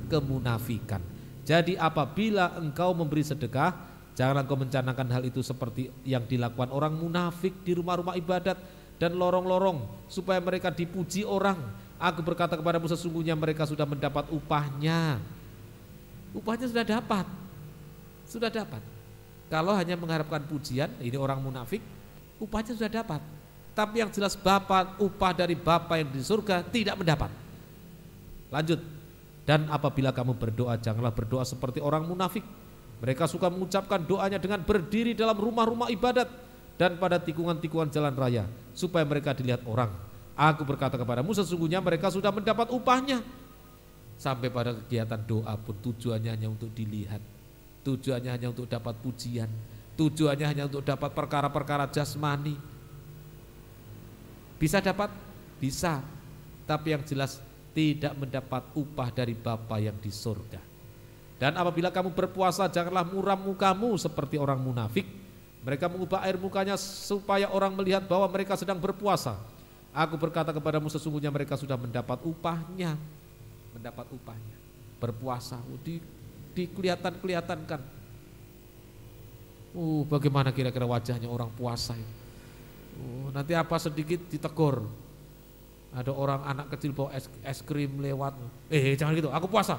kemunafikan. Jadi apabila engkau memberi sedekah, jangan engkau mencanangkan hal itu seperti yang dilakukan orang munafik di rumah-rumah ibadat. dan lorong-lorong supaya mereka dipuji orang. Aku berkata kepadamu, sesungguhnya mereka sudah mendapat upahnya. Upahnya sudah dapat. Sudah dapat. Kalau hanya mengharapkan pujian, ini orang munafik, upahnya sudah dapat. Tapi yang jelas upah dari Bapa yang di surga tidak mendapat. Lanjut. Dan apabila kamu berdoa, janganlah berdoa seperti orang munafik. Mereka suka mengucapkan doanya dengan berdiri dalam rumah-rumah ibadat dan pada tikungan-tikungan jalan raya, supaya mereka dilihat orang. Aku berkata kepadamu, sesungguhnya mereka sudah mendapat upahnya. Sampai pada kegiatan doa pun tujuannya hanya untuk dilihat, tujuannya hanya untuk dapat pujian, tujuannya hanya untuk dapat perkara-perkara jasmani. Bisa dapat? Bisa. Tapi yang jelas tidak mendapat upah dari Bapa yang di surga. Dan apabila kamu berpuasa, janganlah muram mukamu seperti orang munafik. Mereka mengubah air mukanya supaya orang melihat bahwa mereka sedang berpuasa. Aku berkata kepadamu, sesungguhnya mereka sudah mendapat upahnya. Mendapat upahnya. Berpuasa, dikelihatan-kelihatankan. Bagaimana kira-kira wajahnya orang puasa itu? Nanti apa sedikit ditegur. Ada orang anak kecil bawa es krim lewat. Jangan gitu, aku puasa.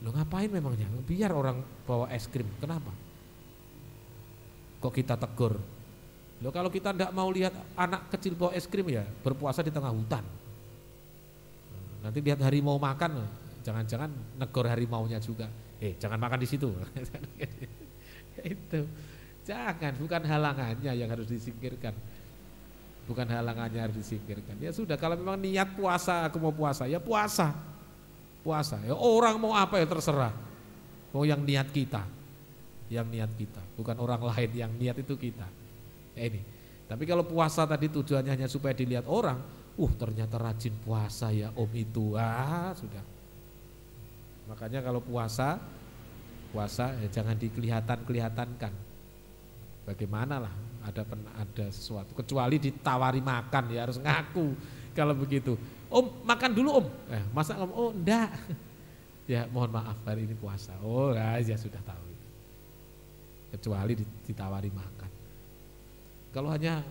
Lo ngapain memangnya? Biar orang bawa es krim. Kenapa? Kok kita tegur? Lo kalau kita tidak mau lihat anak kecil bawa es krim, ya berpuasa di tengah hutan. Nanti lihat harimau makan, jangan-jangan negor harimaunya juga. Jangan makan di situ. Itu jangan, bukan halangannya yang harus disingkirkan. Bukan halangannya harus disingkirkan. Ya sudah, kalau memang niat puasa, aku mau puasa, ya puasa. Puasa. Ya orang mau apa ya terserah. Mau yang niat kita. Yang niat kita, bukan orang lain, yang niat itu kita. Ini. Tapi kalau puasa tadi tujuannya hanya supaya dilihat orang, ternyata rajin puasa ya om itu. Sudah. Makanya kalau puasa ya jangan dikelihatan-kelihatankan. Bagaimana lah ada sesuatu, kecuali ditawari makan ya harus ngaku. Kalau begitu, om makan dulu om. Masa om? Enggak. Ya mohon maaf hari ini puasa. Ya sudah tahu. Kecuali ditawari makan. Kalau hanya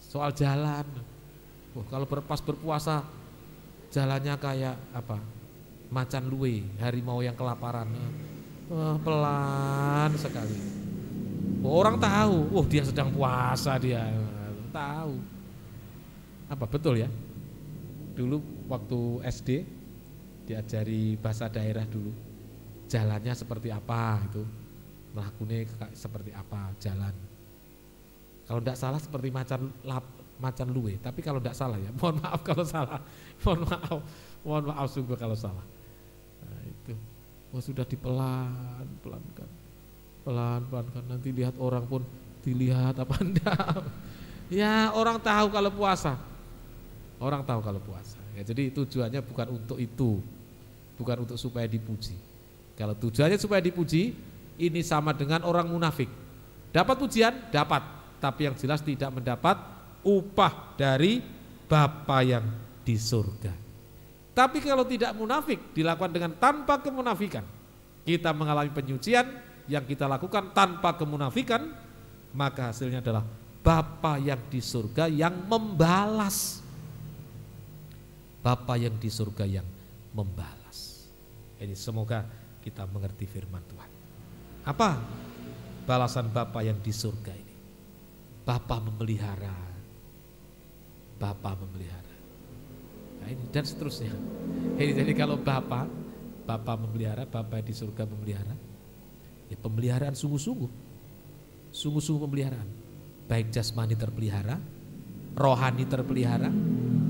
soal jalan. Kalau pas berpuasa jalannya kayak macan luwe, harimau yang kelaparan. Pelan sekali. Orang tahu, dia sedang puasa dia. Tahu. Apa betul ya? Dulu waktu SD diajari bahasa daerah dulu. Jalannya seperti apa itu. Melakukannya seperti apa jalan. Kalau tidak salah seperti macan luwe. Tapi kalau tidak salah ya, mohon maaf kalau salah. Mohon maaf sungguh kalau salah. Nah itu, sudah dipelan-pelankan. Pelan-pelankan, nanti lihat orang pun dilihat apa enggak. Ya orang tahu kalau puasa. Orang tahu kalau puasa. Ya, jadi tujuannya bukan untuk itu. Bukan untuk supaya dipuji. Kalau tujuannya supaya dipuji, ini sama dengan orang munafik. Dapat pujian? Dapat. Tapi yang jelas tidak mendapat upah dari Bapa yang di surga. Tapi kalau tidak munafik, dilakukan dengan tanpa kemunafikan. Kita mengalami penyucian yang kita lakukan tanpa kemunafikan, maka hasilnya adalah Bapa yang di surga yang membalas. Bapa yang di surga yang membalas. Ini semoga kita mengerti firman Tuhan. Apa balasan Bapa yang di surga ini? Bapa memelihara. Bapa memelihara. Nah ini dan seterusnya. Jadi kalau Bapa memelihara, Bapa di surga memelihara. Ya pemeliharaan sungguh-sungguh. Sungguh-sungguh pemeliharaan. Baik jasmani terpelihara, rohani terpelihara,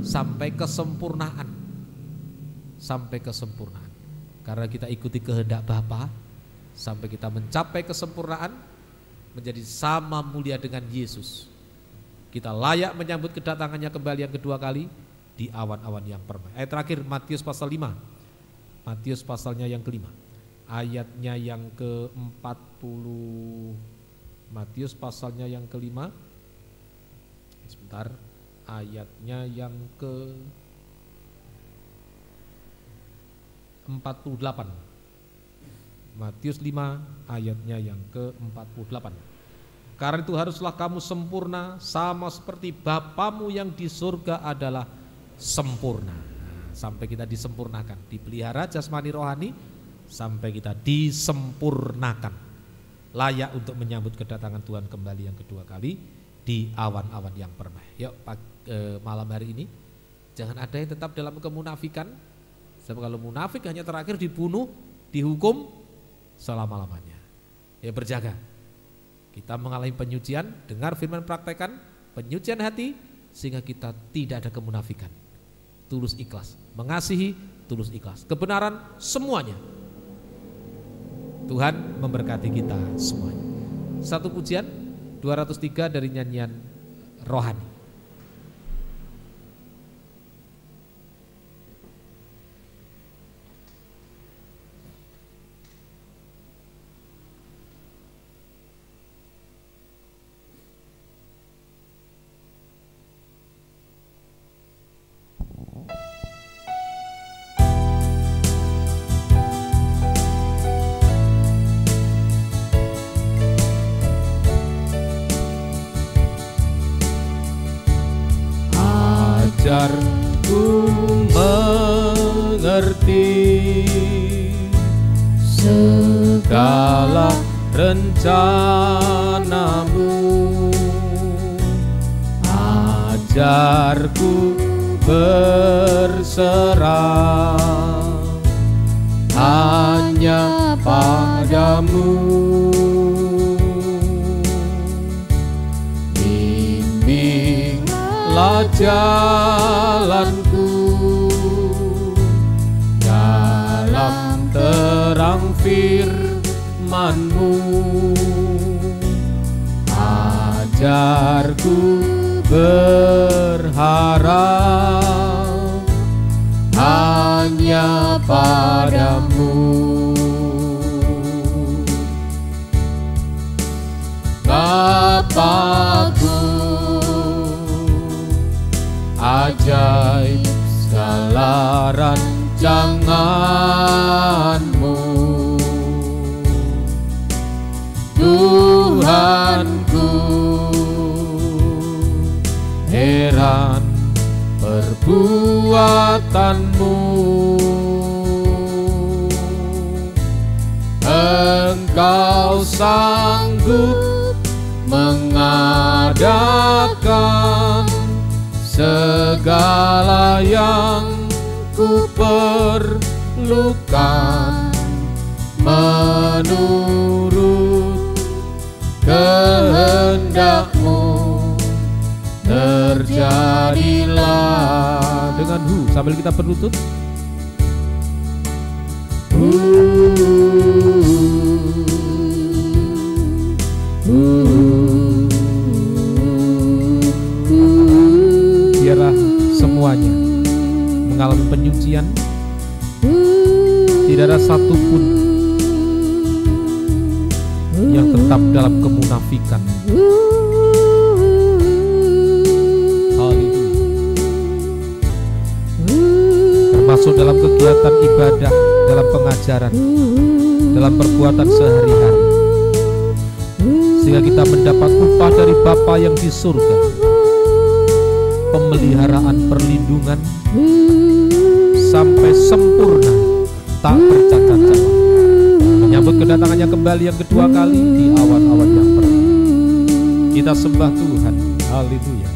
sampai kesempurnaan. Sampai kesempurnaan. Karena kita ikuti kehendak Bapa, sampai kita mencapai kesempurnaan, menjadi sama mulia dengan Yesus. Kita layak menyambut kedatangannya kembali yang kedua kali di awan-awan yang permai. Ayat terakhir Matius pasal 5. Matius pasalnya yang kelima. Ayatnya yang ke-40. Matius pasalnya yang kelima. Sebentar. Ayatnya yang ke-48. Matius 5 ayatnya yang ke-48. Karena itu haruslah kamu sempurna sama seperti Bapamu yang di surga adalah sempurna. Sampai kita disempurnakan, dipelihara jasmani rohani sampai kita disempurnakan, layak untuk menyambut kedatangan Tuhan kembali yang kedua kali di awan-awan yang permai. Yuk malam hari ini jangan ada yang tetap dalam kemunafikan. Sebab kalau munafik hanya terakhir dibunuh, dihukum selama-lamanya. Ya berjaga. Kita mengalami penyucian, dengar firman, praktekkan penyucian hati sehingga kita tidak ada kemunafikan. Tulus ikhlas, mengasihi, tulus ikhlas. Kebenaran semuanya. Tuhan memberkati kita semuanya. Satu pujian 203 dari nyanyian rohani. Ajarku mengerti segala rencanamu, ajarku berserah hanya padamu. Bimbinglah jalanku dalam terang firman-Mu, ajarku berharap hanya padamu. Bapakku, ajaib segala rancangan-Mu, Tuhanku, heran perbuatan-Mu. Engkau sanggup mengadakan segala yang ku perlukan menurut kehendak-Mu. Terjadilah Dengan sambil kita berlutut. Biarlah semuanya mengalami penyucian. Tidak ada satupun yang tetap dalam kemunafikan. Haleluya. Termasuk dalam kegiatan ibadah, dalam pengajaran, dalam perbuatan sehari-hari, sehingga kita mendapat upah dari Bapa yang di surga, pemeliharaan, perlindungan sampai sempurna, tak bercacat celah, menyambut kedatangannya kembali yang kedua kali di awan-awan yang permai. Kita sembah Tuhan. Haleluya.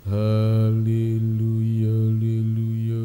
Haleluya, haleluya,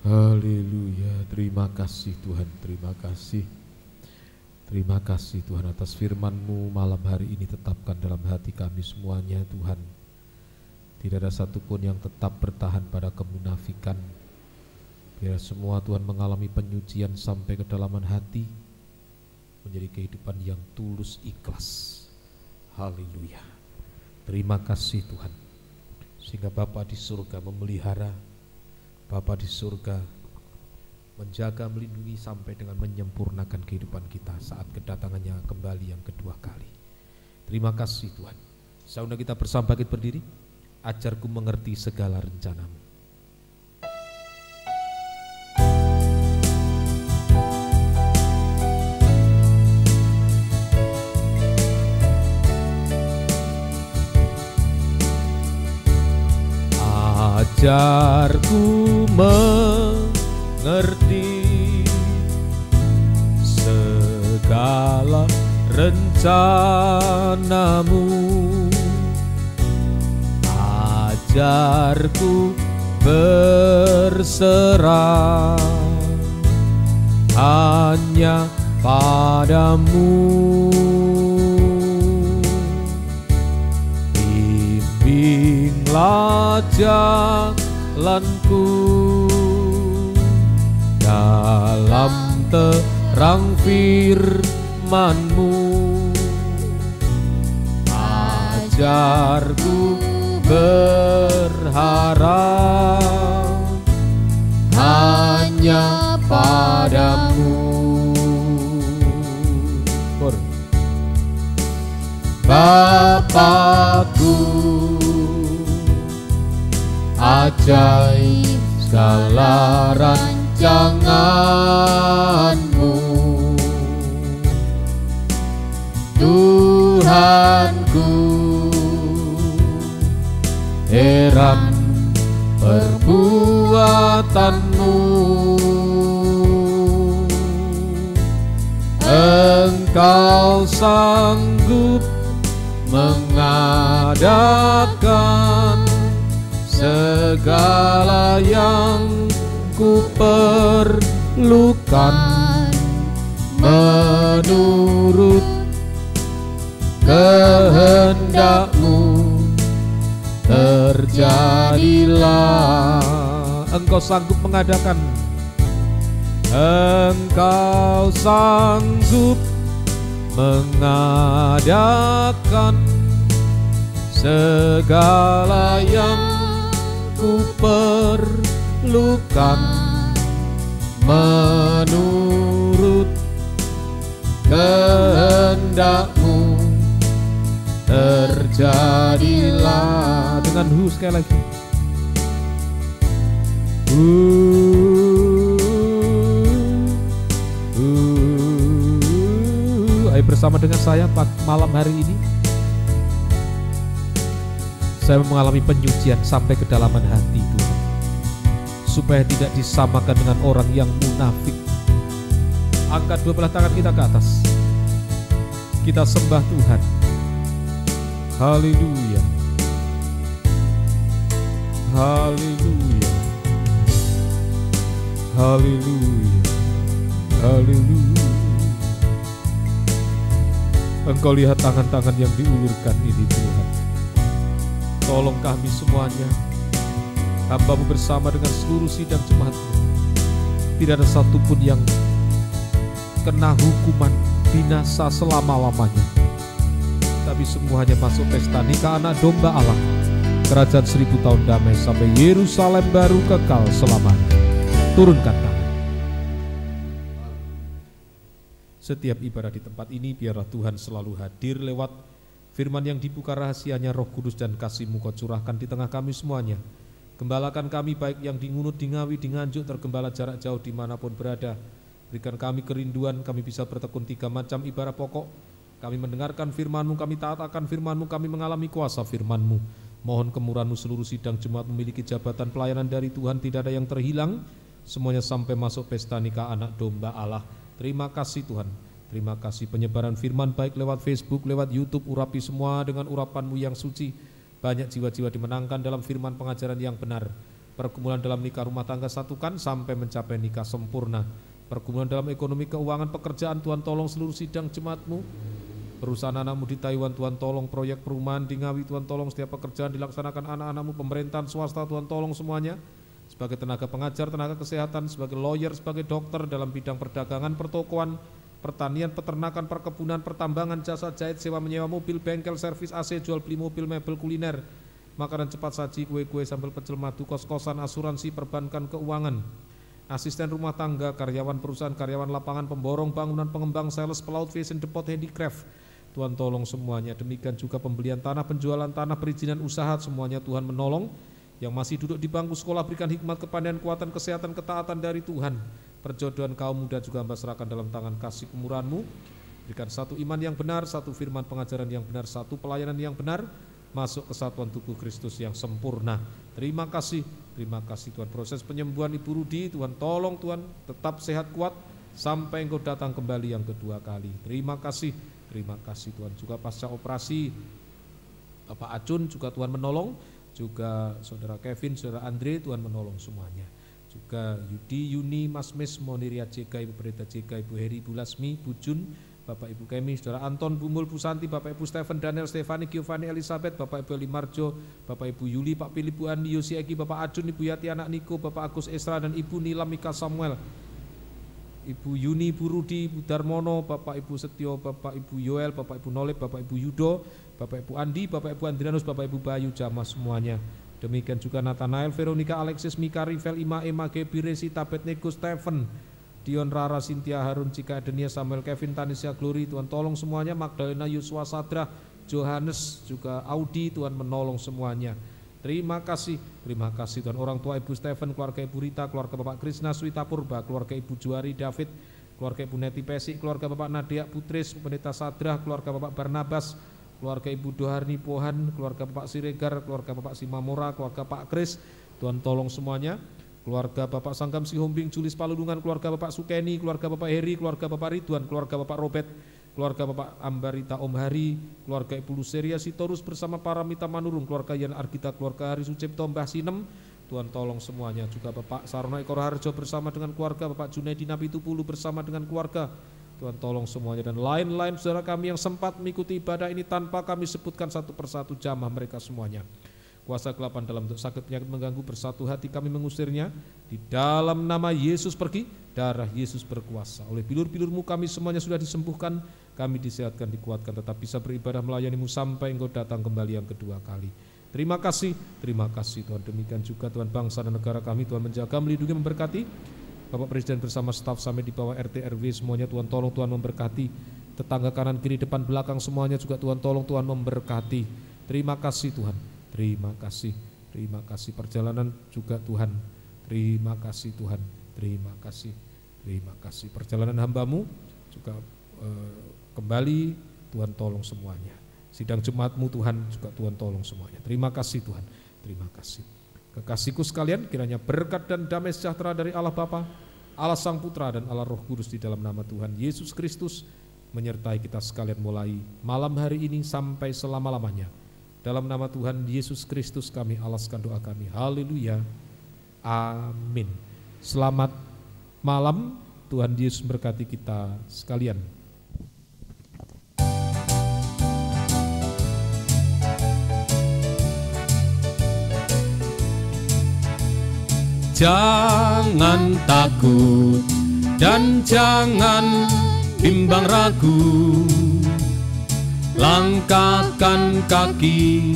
haleluya, Terima kasih Tuhan, terima kasih. Terima kasih Tuhan atas firman-Mu malam hari ini, tetapkan dalam hati kami semuanya Tuhan. Tidak ada satupun yang tetap bertahan pada kemunafikan. Biar semua Tuhan mengalami penyucian sampai kedalaman hati, menjadi kehidupan yang tulus ikhlas. Haleluya. Terima kasih Tuhan. Sehingga Bapa di surga memelihara, Bapa di surga menjaga, melindungi sampai dengan menyempurnakan kehidupan kita saat kedatangannya kembali yang kedua kali. Terima kasih Tuhan. Saudara kita bersama bangkit berdiri. Ajarku mengerti segala rencana-Mu. Ajarku mengerti segala rencana-Mu, ajarku berserah hanya padamu, bimbinglah jalanku dalam terang firman-Mu, ajarku berharap hanya padamu. Bapakku, ajaib segala rancangan-Mu, Engkau sanggup mengadakan segala yang ku perlukan menurut kehendak-Mu. Terjadilah. Engkau sanggup mengadakan. Engkau sanggup mengadakan segala yang ku perlukan menurut kehendak-Mu. Terjadilah. Dengan sekali lagi. Ayo bersama dengan saya malam hari ini. Saya mengalami penyucian sampai kedalaman hati Tuhan, supaya tidak disamakan dengan orang yang munafik. Angkat dua belah tangan kita ke atas. Kita sembah Tuhan. Haleluya. Haleluya. Haleluya. Haleluya. Engkau lihat tangan-tangan yang diulurkan ini Tuhan. Tolong kami semuanya, hamba-Mu bersama dengan seluruh sidang jemaat-Mu. Tidak ada satupun yang kena hukuman binasa selama-lamanya, tapi semuanya masuk pesta nikah anak domba Allah, kerajaan 1000 tahun damai sampai Yerusalem baru kekal selamanya. Turunkan tangan. Setiap ibadah di tempat ini biarlah Tuhan selalu hadir lewat firman yang dibuka rahasianya, Roh Kudus dan kasih-Mu Kau curahkan di tengah kami semuanya. Gembalakan kami baik yang di Ngunut, di Ngawi, di Nganjuk, tergembala jarak jauh dimanapun berada. Berikan kami kerinduan, kami bisa bertekun 3 macam ibadah pokok. Kami mendengarkan firman-Mu, kami taat akan firman-Mu, kami mengalami kuasa firman-Mu. Mohon kemurahan-Mu seluruh sidang jemaat memiliki jabatan pelayanan dari Tuhan, tidak ada yang terhilang. Semuanya sampai masuk pesta nikah anak domba Allah. Terima kasih Tuhan. Terima kasih penyebaran firman baik lewat Facebook, lewat YouTube. Urapi semua dengan urapan-Mu yang suci. Banyak jiwa-jiwa dimenangkan dalam firman pengajaran yang benar. Pergumulan dalam nikah rumah tangga satukan sampai mencapai nikah sempurna. Pergumulan dalam ekonomi keuangan pekerjaan Tuhan tolong seluruh sidang jemaat-Mu. Perusahaan anak-Mu di Taiwan Tuhan tolong, proyek perumahan di Ngawi Tuhan tolong, setiap pekerjaan dilaksanakan anak-anak-Mu, pemerintahan swasta Tuhan tolong semuanya. Sebagai tenaga pengajar, tenaga kesehatan, sebagai lawyer, sebagai dokter dalam bidang perdagangan, pertokoan, pertanian, peternakan, perkebunan, pertambangan, jasa jahit, sewa menyewa mobil, bengkel, servis AC, jual beli mobil, mebel, kuliner, makanan cepat saji, kue-kue, sambal pecel, madu, kos-kosan, asuransi, perbankan, keuangan, asisten rumah tangga, karyawan perusahaan, karyawan lapangan, pemborong, bangunan, pengembang, sales, pelaut, fashion, depot, handicraft. Tuhan tolong semuanya. Demikian juga pembelian tanah, penjualan tanah, perizinan usaha, semuanya Tuhan menolong. Yang masih duduk di bangku sekolah berikan hikmat, kepandaian, kekuatan, kesehatan, ketaatan dari Tuhan. Perjodohan kaum muda juga hamba serahkan dalam tangan kasih kemurahan-Mu. Berikan satu iman yang benar, satu firman pengajaran yang benar, satu pelayanan yang benar, masuk kesatuan tubuh Kristus yang sempurna. Terima kasih Tuhan. Proses penyembuhan Ibu Rudi, Tuhan tolong Tuhan tetap sehat kuat sampai Engkau datang kembali yang kedua kali. Terima kasih Tuhan. Juga pasca operasi Bapak Acun juga Tuhan menolong, juga Saudara Kevin, Saudara Andre, Tuhan menolong semuanya. Juga Yudi, Yuni, Mas Mes, Moniria JK, Ibu Pendeta JK, Ibu Heri, Bu Lasmi, Bu Jun, Bapak Ibu Kemi, Saudara Anton, Bu Mul, Bu Santi, Bapak Ibu Stephen, Daniel, Stefani, Giovanni, Elizabeth, Bapak Ibu Limarjo, Bapak Ibu Yuli, Pak Pilip, Bu Andi, Yosi Egi, Bapak Acun, Ibu Yati, Anak Niko, Bapak Agus Esra, dan Ibu Nila Mika Samuel, Ibu Yuni, Bu Rudi, Bu Darmono, Bapak Ibu Setio, Bapak Ibu Yoel, Bapak Ibu Nolip, Bapak Ibu Yudo, Bapak Ibu Andi, Bapak Ibu Andrianus, Bapak Ibu Bayu, Jamaah semuanya. Demikian juga Nathanael, Veronica, Alexis, Mika, Rivel, Ima, Emma, Gebi, Resi, Tabet, Nego, Stephen, Dion, Rara, Cynthia, Harun, Cika, Adenia, Samuel, Kevin, Tanisha, Glory, Tuhan tolong semuanya. Magdalena, Yusua, Sadra, Johannes, juga Audi, Tuhan menolong semuanya. Terima kasih Tuhan. Orang tua Ibu Stephen, keluarga Ibu Rita, keluarga Bapak Krisna, Swita Purba, keluarga Ibu Juari, David, keluarga Ibu Neti Pesik, keluarga Bapak Nadia Putris, Pendeta Sadra, keluarga Bapak Barnabas, keluarga Ibu Doharni Pohan, keluarga Bapak Siregar, keluarga Bapak Simamora, keluarga Pak Kris, Tuhan tolong semuanya. Keluarga Bapak Sanggam Sihombing, Julis Palulungan, keluarga Bapak Sukeni, keluarga Bapak Heri, keluarga Bapak Ridwan, keluarga Bapak Robert, keluarga Bapak Ambarita Om Hari, keluarga Ibu Luseria Sitorus bersama Paramita Manurung, keluarga Yan Argita, keluarga Hari Sucipto Mbah Sinem, Tuhan tolong semuanya. Juga Bapak Sarono Ekor Harjo bersama dengan keluarga, Bapak Junaidi Napitupulu bersama dengan keluarga, Tuhan tolong semuanya. Dan lain-lain saudara kami yang sempat mengikuti ibadah ini tanpa kami sebutkan satu persatu jamaah mereka semuanya. Kuasa kegelapan dalam bentuk sakit penyakit mengganggu, bersatu hati kami mengusirnya. Di dalam nama Yesus pergi, darah Yesus berkuasa. Oleh bilur-bilur-Mu kami semuanya sudah disembuhkan, kami disehatkan, dikuatkan, tetap bisa beribadah melayani-Mu sampai Engkau datang kembali yang kedua kali. Terima kasih Tuhan. Demikian juga Tuhan bangsa dan negara kami, Tuhan menjaga, melindungi, memberkati. Bapak Presiden bersama staf sampai di bawah RT RW semuanya, Tuhan tolong, Tuhan memberkati. Tetangga kanan kiri depan belakang semuanya juga Tuhan tolong, Tuhan memberkati. Terima kasih Tuhan. Terima kasih perjalanan juga Tuhan. Terima kasih Tuhan. Terima kasih perjalanan hamba-Mu juga kembali, Tuhan tolong semuanya. Sidang jemaat-Mu Tuhan juga Tuhan tolong semuanya. Terima kasih Tuhan. Terima kasih. Kekasihku sekalian, kiranya berkat dan damai sejahtera dari Allah Bapa, Allah Sang Putra dan Allah Roh Kudus di dalam nama Tuhan Yesus Kristus menyertai kita sekalian mulai malam hari ini sampai selama-lamanya. Dalam nama Tuhan Yesus Kristus kami alaskan doa kami. Haleluya. Amin. Selamat malam. Tuhan Yesus berkati kita sekalian. Jangan takut dan jangan bimbang ragu. Langkahkan kaki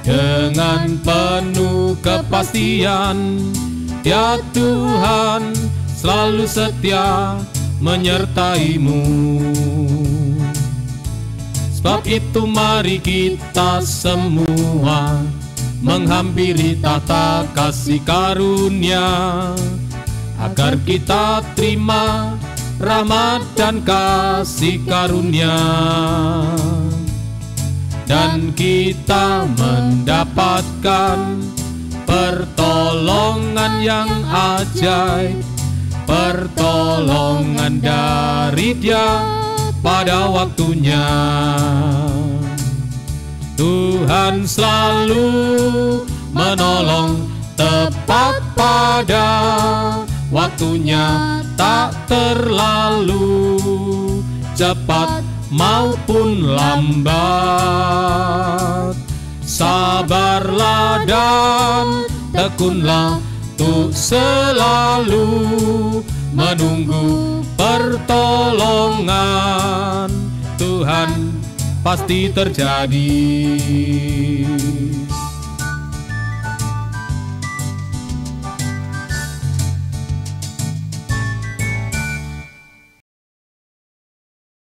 dengan penuh kepastian. Ya Tuhan selalu setia menyertai-Mu. Sebab itu mari kita semua menghampiri tahta kasih karunia, agar kita terima rahmat dan kasih karunia, dan kita mendapatkan pertolongan yang ajaib, pertolongan dari Dia pada waktunya. Tuhan selalu menolong tepat pada waktunya, tak terlalu cepat maupun lambat. Sabarlah dan tekunlah untuk selalu menunggu pertolongan Tuhan pasti terjadi.